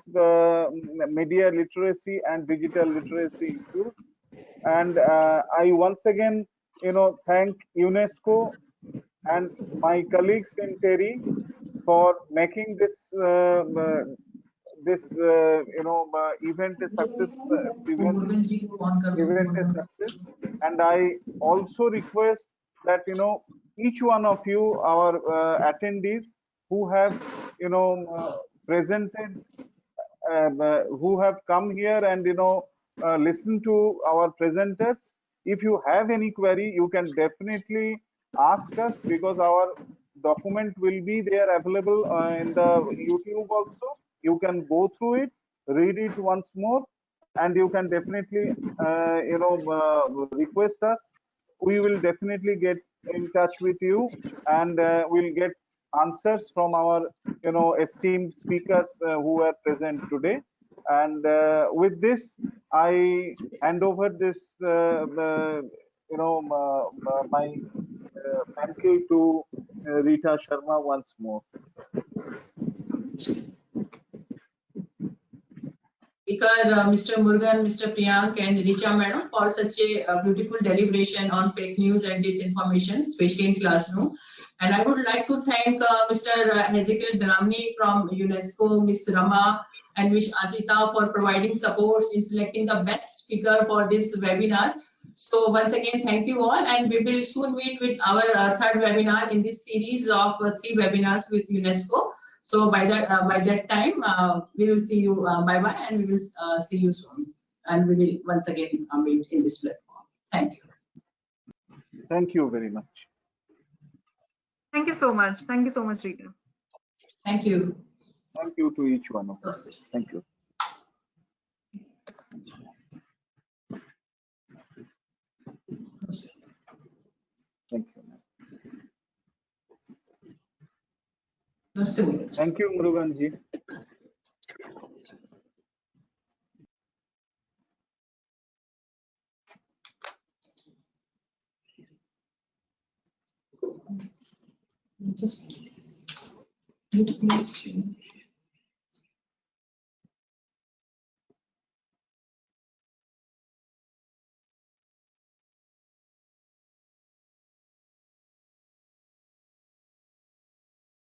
media literacy and digital literacy issues. And I once again thank UNESCO and my colleagues in TERI for making this event a success. Event a success. And I also request that each one of you, our attendees who have presented, who have come here and listen to our presenters. If you have any query, you can definitely ask us, because our document will be there available in the YouTube also. You can go through it, read it once more, and you can definitely request us. We will definitely get in touch with you, and we'll get answers from our esteemed speakers who are present today. And with this, I hand over this my thank you to Rita Sharma once more. Mr. Murugan, Mr. Priyank and Richa madam for such a beautiful deliberation on fake news and disinformation, especially in classroom. And I would like to thank Mr. Hezekiel Dramni from UNESCO, Ms. Rama and Ms. Ashita for providing support in selecting the best speaker for this webinar. So once again, thank you all, and we will soon meet with our third webinar in this series of 3 webinars with UNESCO. So by that time, we will see you. Bye bye, and we will see you soon. And we will once again meet in this platform. Thank you. Thank you very much. Thank you so much. Thank you so much, Rita. Thank you. Thank you to each one of us. Thank you. Thank you. Thank you, Muruganji. Just